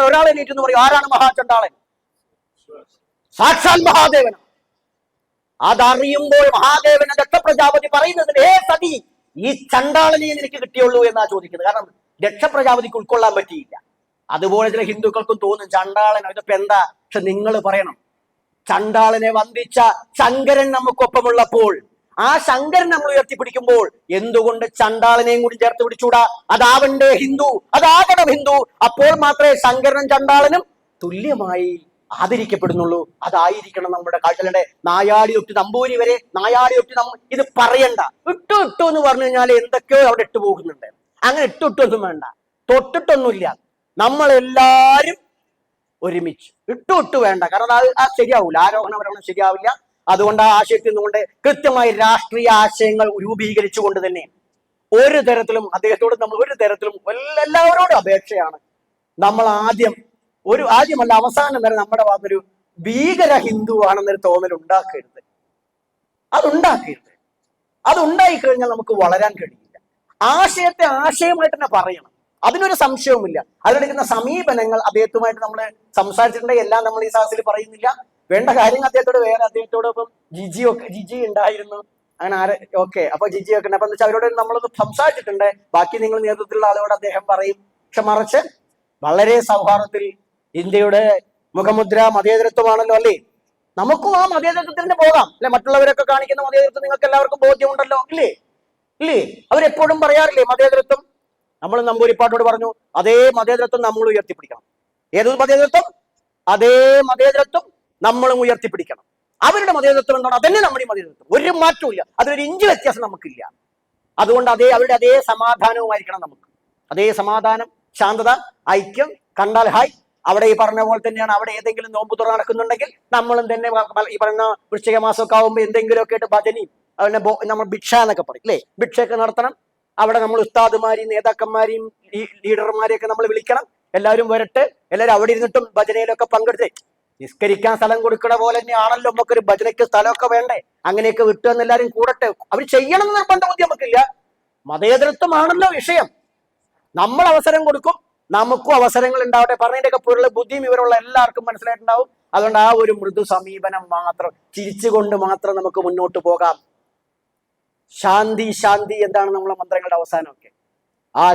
ഒരാളെ ഏറ്റെന്ന് പറയും. ആരാണ് മഹാചണ്ടാളൻ? സാക്ഷാൽ മഹാദേവനാണ്. അതറിയുമ്പോൾ മഹാദേവനെ ദക്ഷപ്രജാപതി പറയുന്നതിന് ഹേ സതി, ഈ ചണ്ടാളനെ എനിക്ക് കിട്ടിയുള്ളൂ എന്നാ ചോദിക്കുന്നത്. കാരണം ദക്ഷപ്രജാപതിക്ക് ഉൾക്കൊള്ളാൻ പറ്റിയില്ല. അതുപോലെ ചില ഹിന്ദുക്കൾക്കും തോന്നും ചണ്ടാളനോ ഇതിപ്പോ എന്താ. പക്ഷെ നിങ്ങൾ പറയണം, ചണ്ടാളനെ വന്ദിച്ച ശങ്കരൻ നമുക്കൊപ്പമുള്ളപ്പോൾ ആ ശങ്കരൻ നമ്മൾ ഉയർത്തിപ്പിടിക്കുമ്പോൾ എന്തുകൊണ്ട് ചണ്ടാളനെയും കൂടി ചേർത്ത് പിടിച്ചൂടാ? അതാവണ്ടേ ഹിന്ദു, അതാകണം ഹിന്ദു. അപ്പോൾ മാത്രമേ ശങ്കരനും ചണ്ടാളനും തുല്യമായി ആദരിക്കപ്പെടുന്നുള്ളൂ. അതായിരിക്കണം നമ്മുടെ കാഴ്ചകളുടെ നായാടി തൊട്ട് നമ്പൂരി വരെ, നായാടി തൊട്ട് ഇത് പറയണ്ട. ഇട്ടു എന്ന് പറഞ്ഞു കഴിഞ്ഞാൽ എന്തൊക്കെയോ അവിടെ ഇട്ടു പോകുന്നുണ്ട്. അങ്ങനെ ഇട്ടൊന്നും വേണ്ട, തൊട്ടിട്ടൊന്നുമില്ല. നമ്മളെല്ലാരും ഒരുമിച്ച് ഇട്ടു വേണ്ട. കാരണം അത് ശരിയാവൂല, ആരോഹണം ശരിയാവില്ല. അതുകൊണ്ട് ആ ആശയത്തിൽ നിന്നുകൊണ്ട് കൃത്യമായി രാഷ്ട്രീയ ആശയങ്ങൾ രൂപീകരിച്ചുകൊണ്ട് തന്നെ ഒരു തരത്തിലും അദ്ദേഹത്തോട് നമ്മൾ ഒരു തരത്തിലും എല്ലാവരോടും അപേക്ഷയാണ്. നമ്മൾ ആദ്യമല്ല അവസാനം വരെ നമ്മുടെ ഭാഗത്തൊരു ഭീകര ഹിന്ദു ആണെന്നൊരു തോന്നൽ ഉണ്ടാക്കരുത്. അതുണ്ടായി കഴിഞ്ഞാൽ നമുക്ക് വളരാൻ കഴിയില്ല. ആശയത്തെ ആശയമായിട്ട് തന്നെ പറയണം, അതിനൊരു സംശയവുമില്ല. അതിലെടുക്കുന്ന സമീപനങ്ങൾ അദ്ദേഹത്തുമായിട്ട് നമ്മൾ സംസാരിച്ചിട്ടുണ്ടെങ്കിൽ എല്ലാം നമ്മൾ ഈ സാഹസിൽ പറയുന്നില്ല. വേണ്ട കാര്യങ്ങൾ അദ്ദേഹത്തോട് ഇപ്പം ജിജി ഉണ്ടായിരുന്നു, അങ്ങനെ അപ്പൊ ജിജി ഒക്കെ ഉണ്ട്. അപ്പൊ എന്താ വെച്ചാൽ അവരോട് നമ്മളൊന്ന് സംസാരിച്ചിട്ടുണ്ട്. ബാക്കി നിങ്ങൾ നേതൃത്വത്തിലുള്ള ആളുകളോട് അദ്ദേഹം പറയും. പക്ഷെ മറിച്ച് വളരെ സൗഹാർദ്ദത്തിൽ ഇന്ത്യയുടെ മുഖമുദ്ര മതേതരത്വമാണല്ലോ അല്ലേ? നമുക്കും ആ മതേതരത്വത്തിന് പോകാം അല്ലെ? മറ്റുള്ളവരൊക്കെ കാണിക്കുന്ന മതേതരത്വം നിങ്ങൾക്ക് എല്ലാവർക്കും ബോധ്യമുണ്ടല്ലോ ഇല്ലേ? അവരെപ്പോഴും പറയാറില്ലേ മതേതരത്വം? നമ്മൾ നമ്പൂരിപ്പാട്ടോട് പറഞ്ഞു, അതേ മതേതരത്വം നമ്മൾ ഉയർത്തിപ്പിടിക്കണം. ഏത് മതേതരത്വം? അതേ മതേതരത്വം നമ്മളും ഉയർത്തിപ്പിടിക്കണം. അവരുടെ മതേതരത്വം എന്താണ്? അതന്നെ നമ്മുടെ മതേതരത്വം. ഒരു മാറ്റവും ഇല്ല, അതിലൊരു ഇഞ്ച് വ്യത്യാസം നമുക്കില്ല. അതുകൊണ്ട് അവരുടെ അതേ സമാധാനവുമായിരിക്കണം നമുക്ക്. അതേ സമാധാനം, ശാന്തത, ഐക്യം. കണ്ടാൽ ഹായ്. അവിടെ ഈ പറഞ്ഞ പോലെ തന്നെയാണ്. അവിടെ ഏതെങ്കിലും നോമ്പ് തുറ നടക്കുന്നുണ്ടെങ്കിൽ നമ്മളും തന്നെ ഈ പറയുന്ന വൃശ്ചിക മാസമൊക്കെ ആകുമ്പോൾ എന്തെങ്കിലുമൊക്കെ ആയിട്ട് ഭജനയും അതിനെ നമ്മൾ ഭിക്ഷ എന്നൊക്കെ പറയും അല്ലേ? ഭിക്ഷയൊക്കെ നടത്തണം. അവിടെ നമ്മൾ ഉസ്താദുമാരെയും നേതാക്കന്മാരെയും ലീഡർമാരെയൊക്കെ നമ്മൾ വിളിക്കണം. എല്ലാവരും വരട്ടെ. എല്ലാവരും അവിടെ ഇരുന്നിട്ടും ഭജനയിലൊക്കെ പങ്കെടുത്തേ. നിസ്കരിക്കാൻ സ്ഥലം കൊടുക്കണ പോലെ തന്നെയാണല്ലോ നമുക്കൊരു ഭജനയ്ക്ക് സ്ഥലമൊക്കെ വേണ്ടേ? അങ്ങനെയൊക്കെ വിട്ടു എന്ന് എല്ലാവരും കൂടട്ടെ. അവർ ചെയ്യണം എന്ന് നിർബന്ധ ബുദ്ധി നമുക്കില്ല. മതേതരത്വമാണല്ലോ വിഷയം. നമ്മൾ അവസരം കൊടുക്കും, നമുക്കും അവസരങ്ങൾ ഉണ്ടാവട്ടെ. പറഞ്ഞതിൻ്റെയൊക്കെ പൊരുള്ള ബുദ്ധിയും ഇവരുള്ള എല്ലാവർക്കും മനസ്സിലായിട്ടുണ്ടാവും. അതുകൊണ്ട് ആ ഒരു മൃദു സമീപനം മാത്രം, ചിരിച്ചുകൊണ്ട് മാത്രം നമുക്ക് മുന്നോട്ട് പോകാം. ശാന്തി എന്താണ് നമ്മളെ മന്ത്രങ്ങളുടെ അവസാനമൊക്കെ? ആ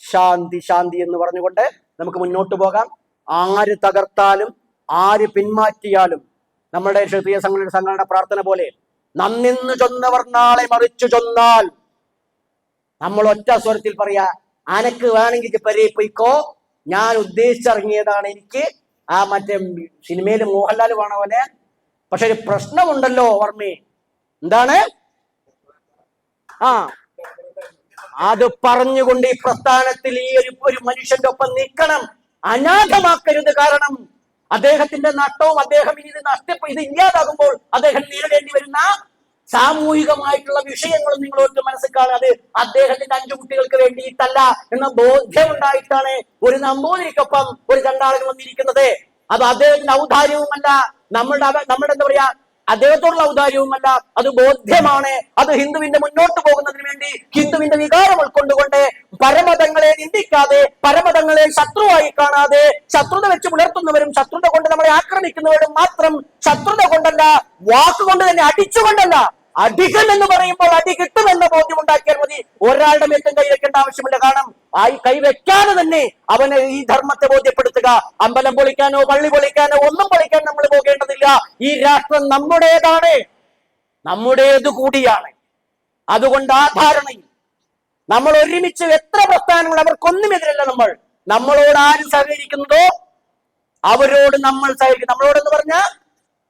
ശാന്തി എന്ന് പറഞ്ഞുകൊണ്ട് നമുക്ക് മുന്നോട്ട് പോകാം. ആര് തകർത്താലും ആര് പിന്മാറ്റിയാലും നമ്മുടെ ക്ഷത്രിയ സംഘടന പ്രാർത്ഥന പോലെ നന്നിന്ന് ചൊന്നവർ നാളെ മറിച്ചു ചൊന്നാൽ നമ്മൾ ഒറ്റ സ്വരത്തിൽ പറയാ, അനക്ക് വേണമെങ്കിൽ പരേ പോയിക്കോ, ഞാൻ ഉദ്ദേശിച്ചിറങ്ങിയതാണ്. എനിക്ക് ആ മറ്റേ സിനിമയിൽ മോഹൻലാൽ വേണവനെ. പക്ഷെ ഒരു പ്രശ്നമുണ്ടല്ലോ ഓർമ്മേ, എന്താണ്? അത് പറഞ്ഞുകൊണ്ട് ഈ പ്രസ്ഥാനത്തിൽ ഈ ഒരു മനുഷ്യന്റെ ഒപ്പം നിൽക്കണം, അനാഥമാക്കരുത്. കാരണം അദ്ദേഹത്തിന്റെ നഷ്ടവും അദ്ദേഹം ഇത് ഇല്ലാതാകുമ്പോൾ അദ്ദേഹം നേരിടേണ്ടി വരുന്ന സാമൂഹികമായിട്ടുള്ള വിഷയങ്ങളും നിങ്ങൾ ഓർത്ത് മനസ്സിൽ കാണാതെ അദ്ദേഹത്തിന്റെ 5 കുട്ടികൾക്ക് വേണ്ടിയിട്ടല്ല എന്ന ബോധ്യം ഉണ്ടായിട്ടാണ് ഒരു നമ്പൂതിരിക്കൊപ്പം ഒരു ചണ്ടാളൻ വന്നിരിക്കുന്നത്. അത് അദ്ദേഹത്തിന്റെ ഔദാര്യവുമല്ല, നമ്മുടെ എന്താ പറയാ, അദ്ദേഹത്തോടുള്ള ഔദാര്യവുമല്ല, അത് ബോധ്യമാണ്. അത് ഹിന്ദുവിന്റെ മുന്നോട്ട് പോകുന്നതിന് വേണ്ടി ഹിന്ദുവിന്റെ വികാരം ഉൾക്കൊണ്ടുകൊണ്ട് പരമതങ്ങളെ നിന്ദിക്കാതെ, പരമതങ്ങളെ ശത്രുവായി കാണാതെ, ശത്രുത വെച്ച് പുലർത്തുന്നവരും ശത്രുത കൊണ്ട് നമ്മളെ ആക്രമിക്കുന്നവരും മാത്രം ശത്രുത കൊണ്ടല്ല, വാക്കുകൊണ്ട് തന്നെ അടിച്ചുകൊണ്ടല്ല. അടികൾ എന്ന് പറയുമ്പോൾ അടി കിട്ടുമെന്ന ബോധ്യം ഉണ്ടാക്കിയാൽ മതി. ഒരാളുടെ മേത്തും കൈവെക്കേണ്ട ആവശ്യമില്ല. കാരണം കൈവെക്കാതെ തന്നെ അവനെ ഈ ധർമ്മത്തെ ബോധ്യപ്പെടുത്തുക. അമ്പലം പൊളിക്കാനോ പള്ളി പൊളിക്കാനോ ഒന്നും പൊളിക്കാൻ നമ്മൾ പോകേണ്ടതില്ല. ഈ രാഷ്ട്രം നമ്മുടേതാണ്, നമ്മുടേതു കൂടിയാണ്. അതുകൊണ്ട് ആ ധാരണയിൽ നമ്മൾ ഒരുമിച്ച് എത്ര പ്രസ്ഥാനങ്ങൾ, അവർക്കൊന്നുമെതിരല്ല. നമ്മളോട് ആര് സഹകരിക്കുന്നതോ അവരോട് നമ്മൾ സഹകരിക്കും. നമ്മളോടെന്ന് പറഞ്ഞാൽ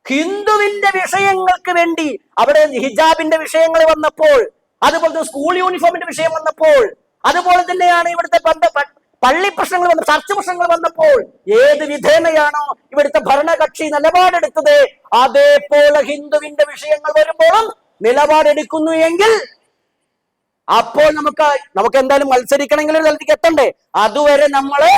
ഹിന്ദുവിന്റെ വിഷയങ്ങൾക്ക് വേണ്ടി, അവിടെ ഹിജാബിന്റെ വിഷയങ്ങൾ വന്നപ്പോൾ, അതുപോലെ സ്കൂൾ യൂണിഫോമിന്റെ വിഷയം വന്നപ്പോൾ, അതുപോലെ തന്നെയാണ് ഇവിടുത്തെ പള്ളി പ്രശ്നങ്ങൾ വന്ന ചർച്ച പ്രശ്നങ്ങൾ വന്നപ്പോൾ ഏത് വിധേനയാണോ ഇവിടുത്തെ ഭരണകക്ഷി നിലപാടെടുത്തത്, അതേപോലെ ഹിന്ദുവിന്റെ വിഷയങ്ങൾ വരുമ്പോഴും നിലപാടെടുക്കുന്നു എങ്കിൽ അപ്പോൾ നമുക്ക് എന്തായാലും മത്സരിക്കണമെങ്കിൽ ഒരു തലത്തിലേക്ക് എത്തണ്ടേ. അതുവരെ നമ്മള്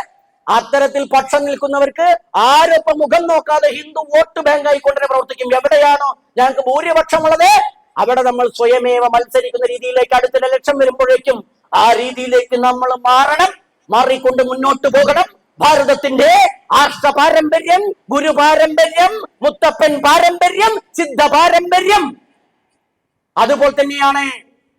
അത്തരത്തിൽ പക്ഷം നിൽക്കുന്നവർക്ക് ആരൊപ്പം മുഖം നോക്കാതെ ഹിന്ദു വോട്ട് ബാങ്കായി കൊണ്ടുവരെ പ്രവർത്തിക്കും. എവിടെയാണോ ഞങ്ങൾക്ക് ഭൂരിപക്ഷമുള്ളത് അവിടെ നമ്മൾ സ്വയമേവ മത്സരിക്കുന്ന രീതിയിലേക്ക് അടുത്ത ഇലക്ഷൻ വരുമ്പോഴേക്കും ആ രീതിയിലേക്ക് നമ്മൾ മാറിക്കൊണ്ട് മുന്നോട്ട് പോകണം. ഭാരതത്തിന്റെ ആർഷ പാരമ്പര്യം, ഗുരു പാരമ്പര്യം, മുത്തപ്പൻ പാരമ്പര്യം, സിദ്ധ പാരമ്പര്യം, അതുപോലെ തന്നെയാണ്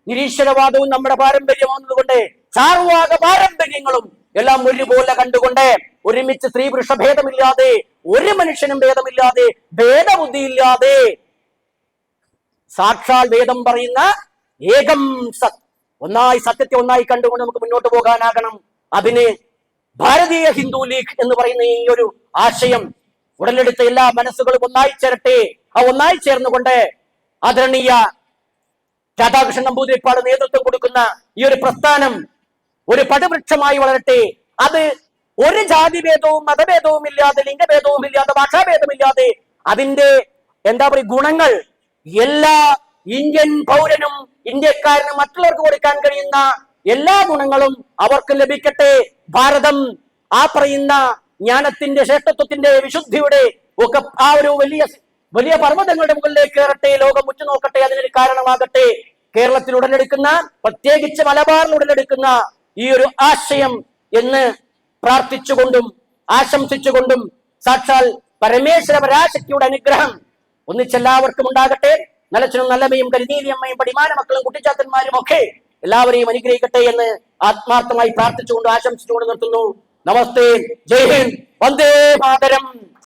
നിരീശ്വരവാദവും നമ്മുടെ പാരമ്പര്യമാകുന്നതുകൊണ്ട് ചാർവാക പാരമ്പര്യങ്ങളും എല്ലാം ഒരുപോലെ കണ്ടുകൊണ്ട് ഒരുമിച്ച് സ്ത്രീ പുരുഷ ഭേദമില്ലാതെ, ഒരു മനുഷ്യനും ഭേദമില്ലാതെ, ഭേദബുദ്ധിയില്ലാതെ സാക്ഷാൽ വേദം പറയുന്ന ഏകം സത്, സത്യത്തെ ഒന്നായി കണ്ടുകൊണ്ട് നമുക്ക് മുന്നോട്ട് പോകാനാകണം. അതിന് ഭാരതീയ ഹിന്ദു ലീഗ് എന്ന് പറയുന്ന ഈ ഒരു ആശയം ഉടലെടുത്ത എല്ലാ മനസ്സുകളും ഒന്നായി ചേരട്ടെ. ആ ഒന്നായി ചേർന്നുകൊണ്ട് ആദരണീയ രാധാകൃഷ്ണൻ നമ്പൂതിരിപ്പാട് നേതൃത്വം കൊടുക്കുന്ന ഈ ഒരു പ്രസ്ഥാനം ഒരു പടവൃക്ഷമായി വളരട്ടെ. അത് ഒരു ജാതിഭേദവും മതഭേദവും ഇല്ലാതെ, ലിംഗഭേദവും ഇല്ലാതെ, ഭാഷാഭേദമില്ലാതെ അതിന്റെ ഗുണങ്ങൾ എല്ലാ ഇന്ത്യൻ പൗരനും ഇന്ത്യക്കാരനും മറ്റുള്ളവർക്ക് കൊടുക്കാൻ കഴിയുന്ന എല്ലാ ഗുണങ്ങളും അവർക്ക് ലഭിക്കട്ടെ. ഭാരതം ആ പറയുന്ന ജ്ഞാനത്തിന്റെ, ശ്രേഷ്ഠത്വത്തിന്റെ, വിശുദ്ധിയുടെ ഒക്കെ ആ ഒരു വലിയ വലിയ പർവ്വതങ്ങളുടെ മുകളിലേക്ക് കയറട്ടെ. ലോകം ഉറ്റുനോക്കട്ടെ. അതിനൊരു കാരണമാകട്ടെ. കേരളത്തിൽ ഉടലെടുക്കുന്ന, പ്രത്യേകിച്ച് മലബാറിൽ ഉടലെടുക്കുന്ന ഈ ഒരു ആശയം എന്ന് പ്രാർത്ഥിച്ചുകൊണ്ടും ആശംസിച്ചുകൊണ്ടും സാക്ഷാൽ പരമേശ്വര പരാശക്തിയുടെ അനുഗ്രഹം ഒന്നിച്ചെല്ലാവർക്കും ഉണ്ടാകട്ടെ. നല്ലച്ഛനും നല്ലമ്മയും കരിനീലിയമ്മയും പടിമാന മക്കളും കുട്ടിച്ചാത്തന്മാരും ഒക്കെ എല്ലാവരെയും അനുഗ്രഹിക്കട്ടെ എന്ന് ആത്മാർത്ഥമായി പ്രാർത്ഥിച്ചുകൊണ്ട് ആശംസിച്ചുകൊണ്ട് നിർത്തുന്നു. നമസ്തേ, ജയ് ഹിന്ദ്, വന്ദേ മാതരം.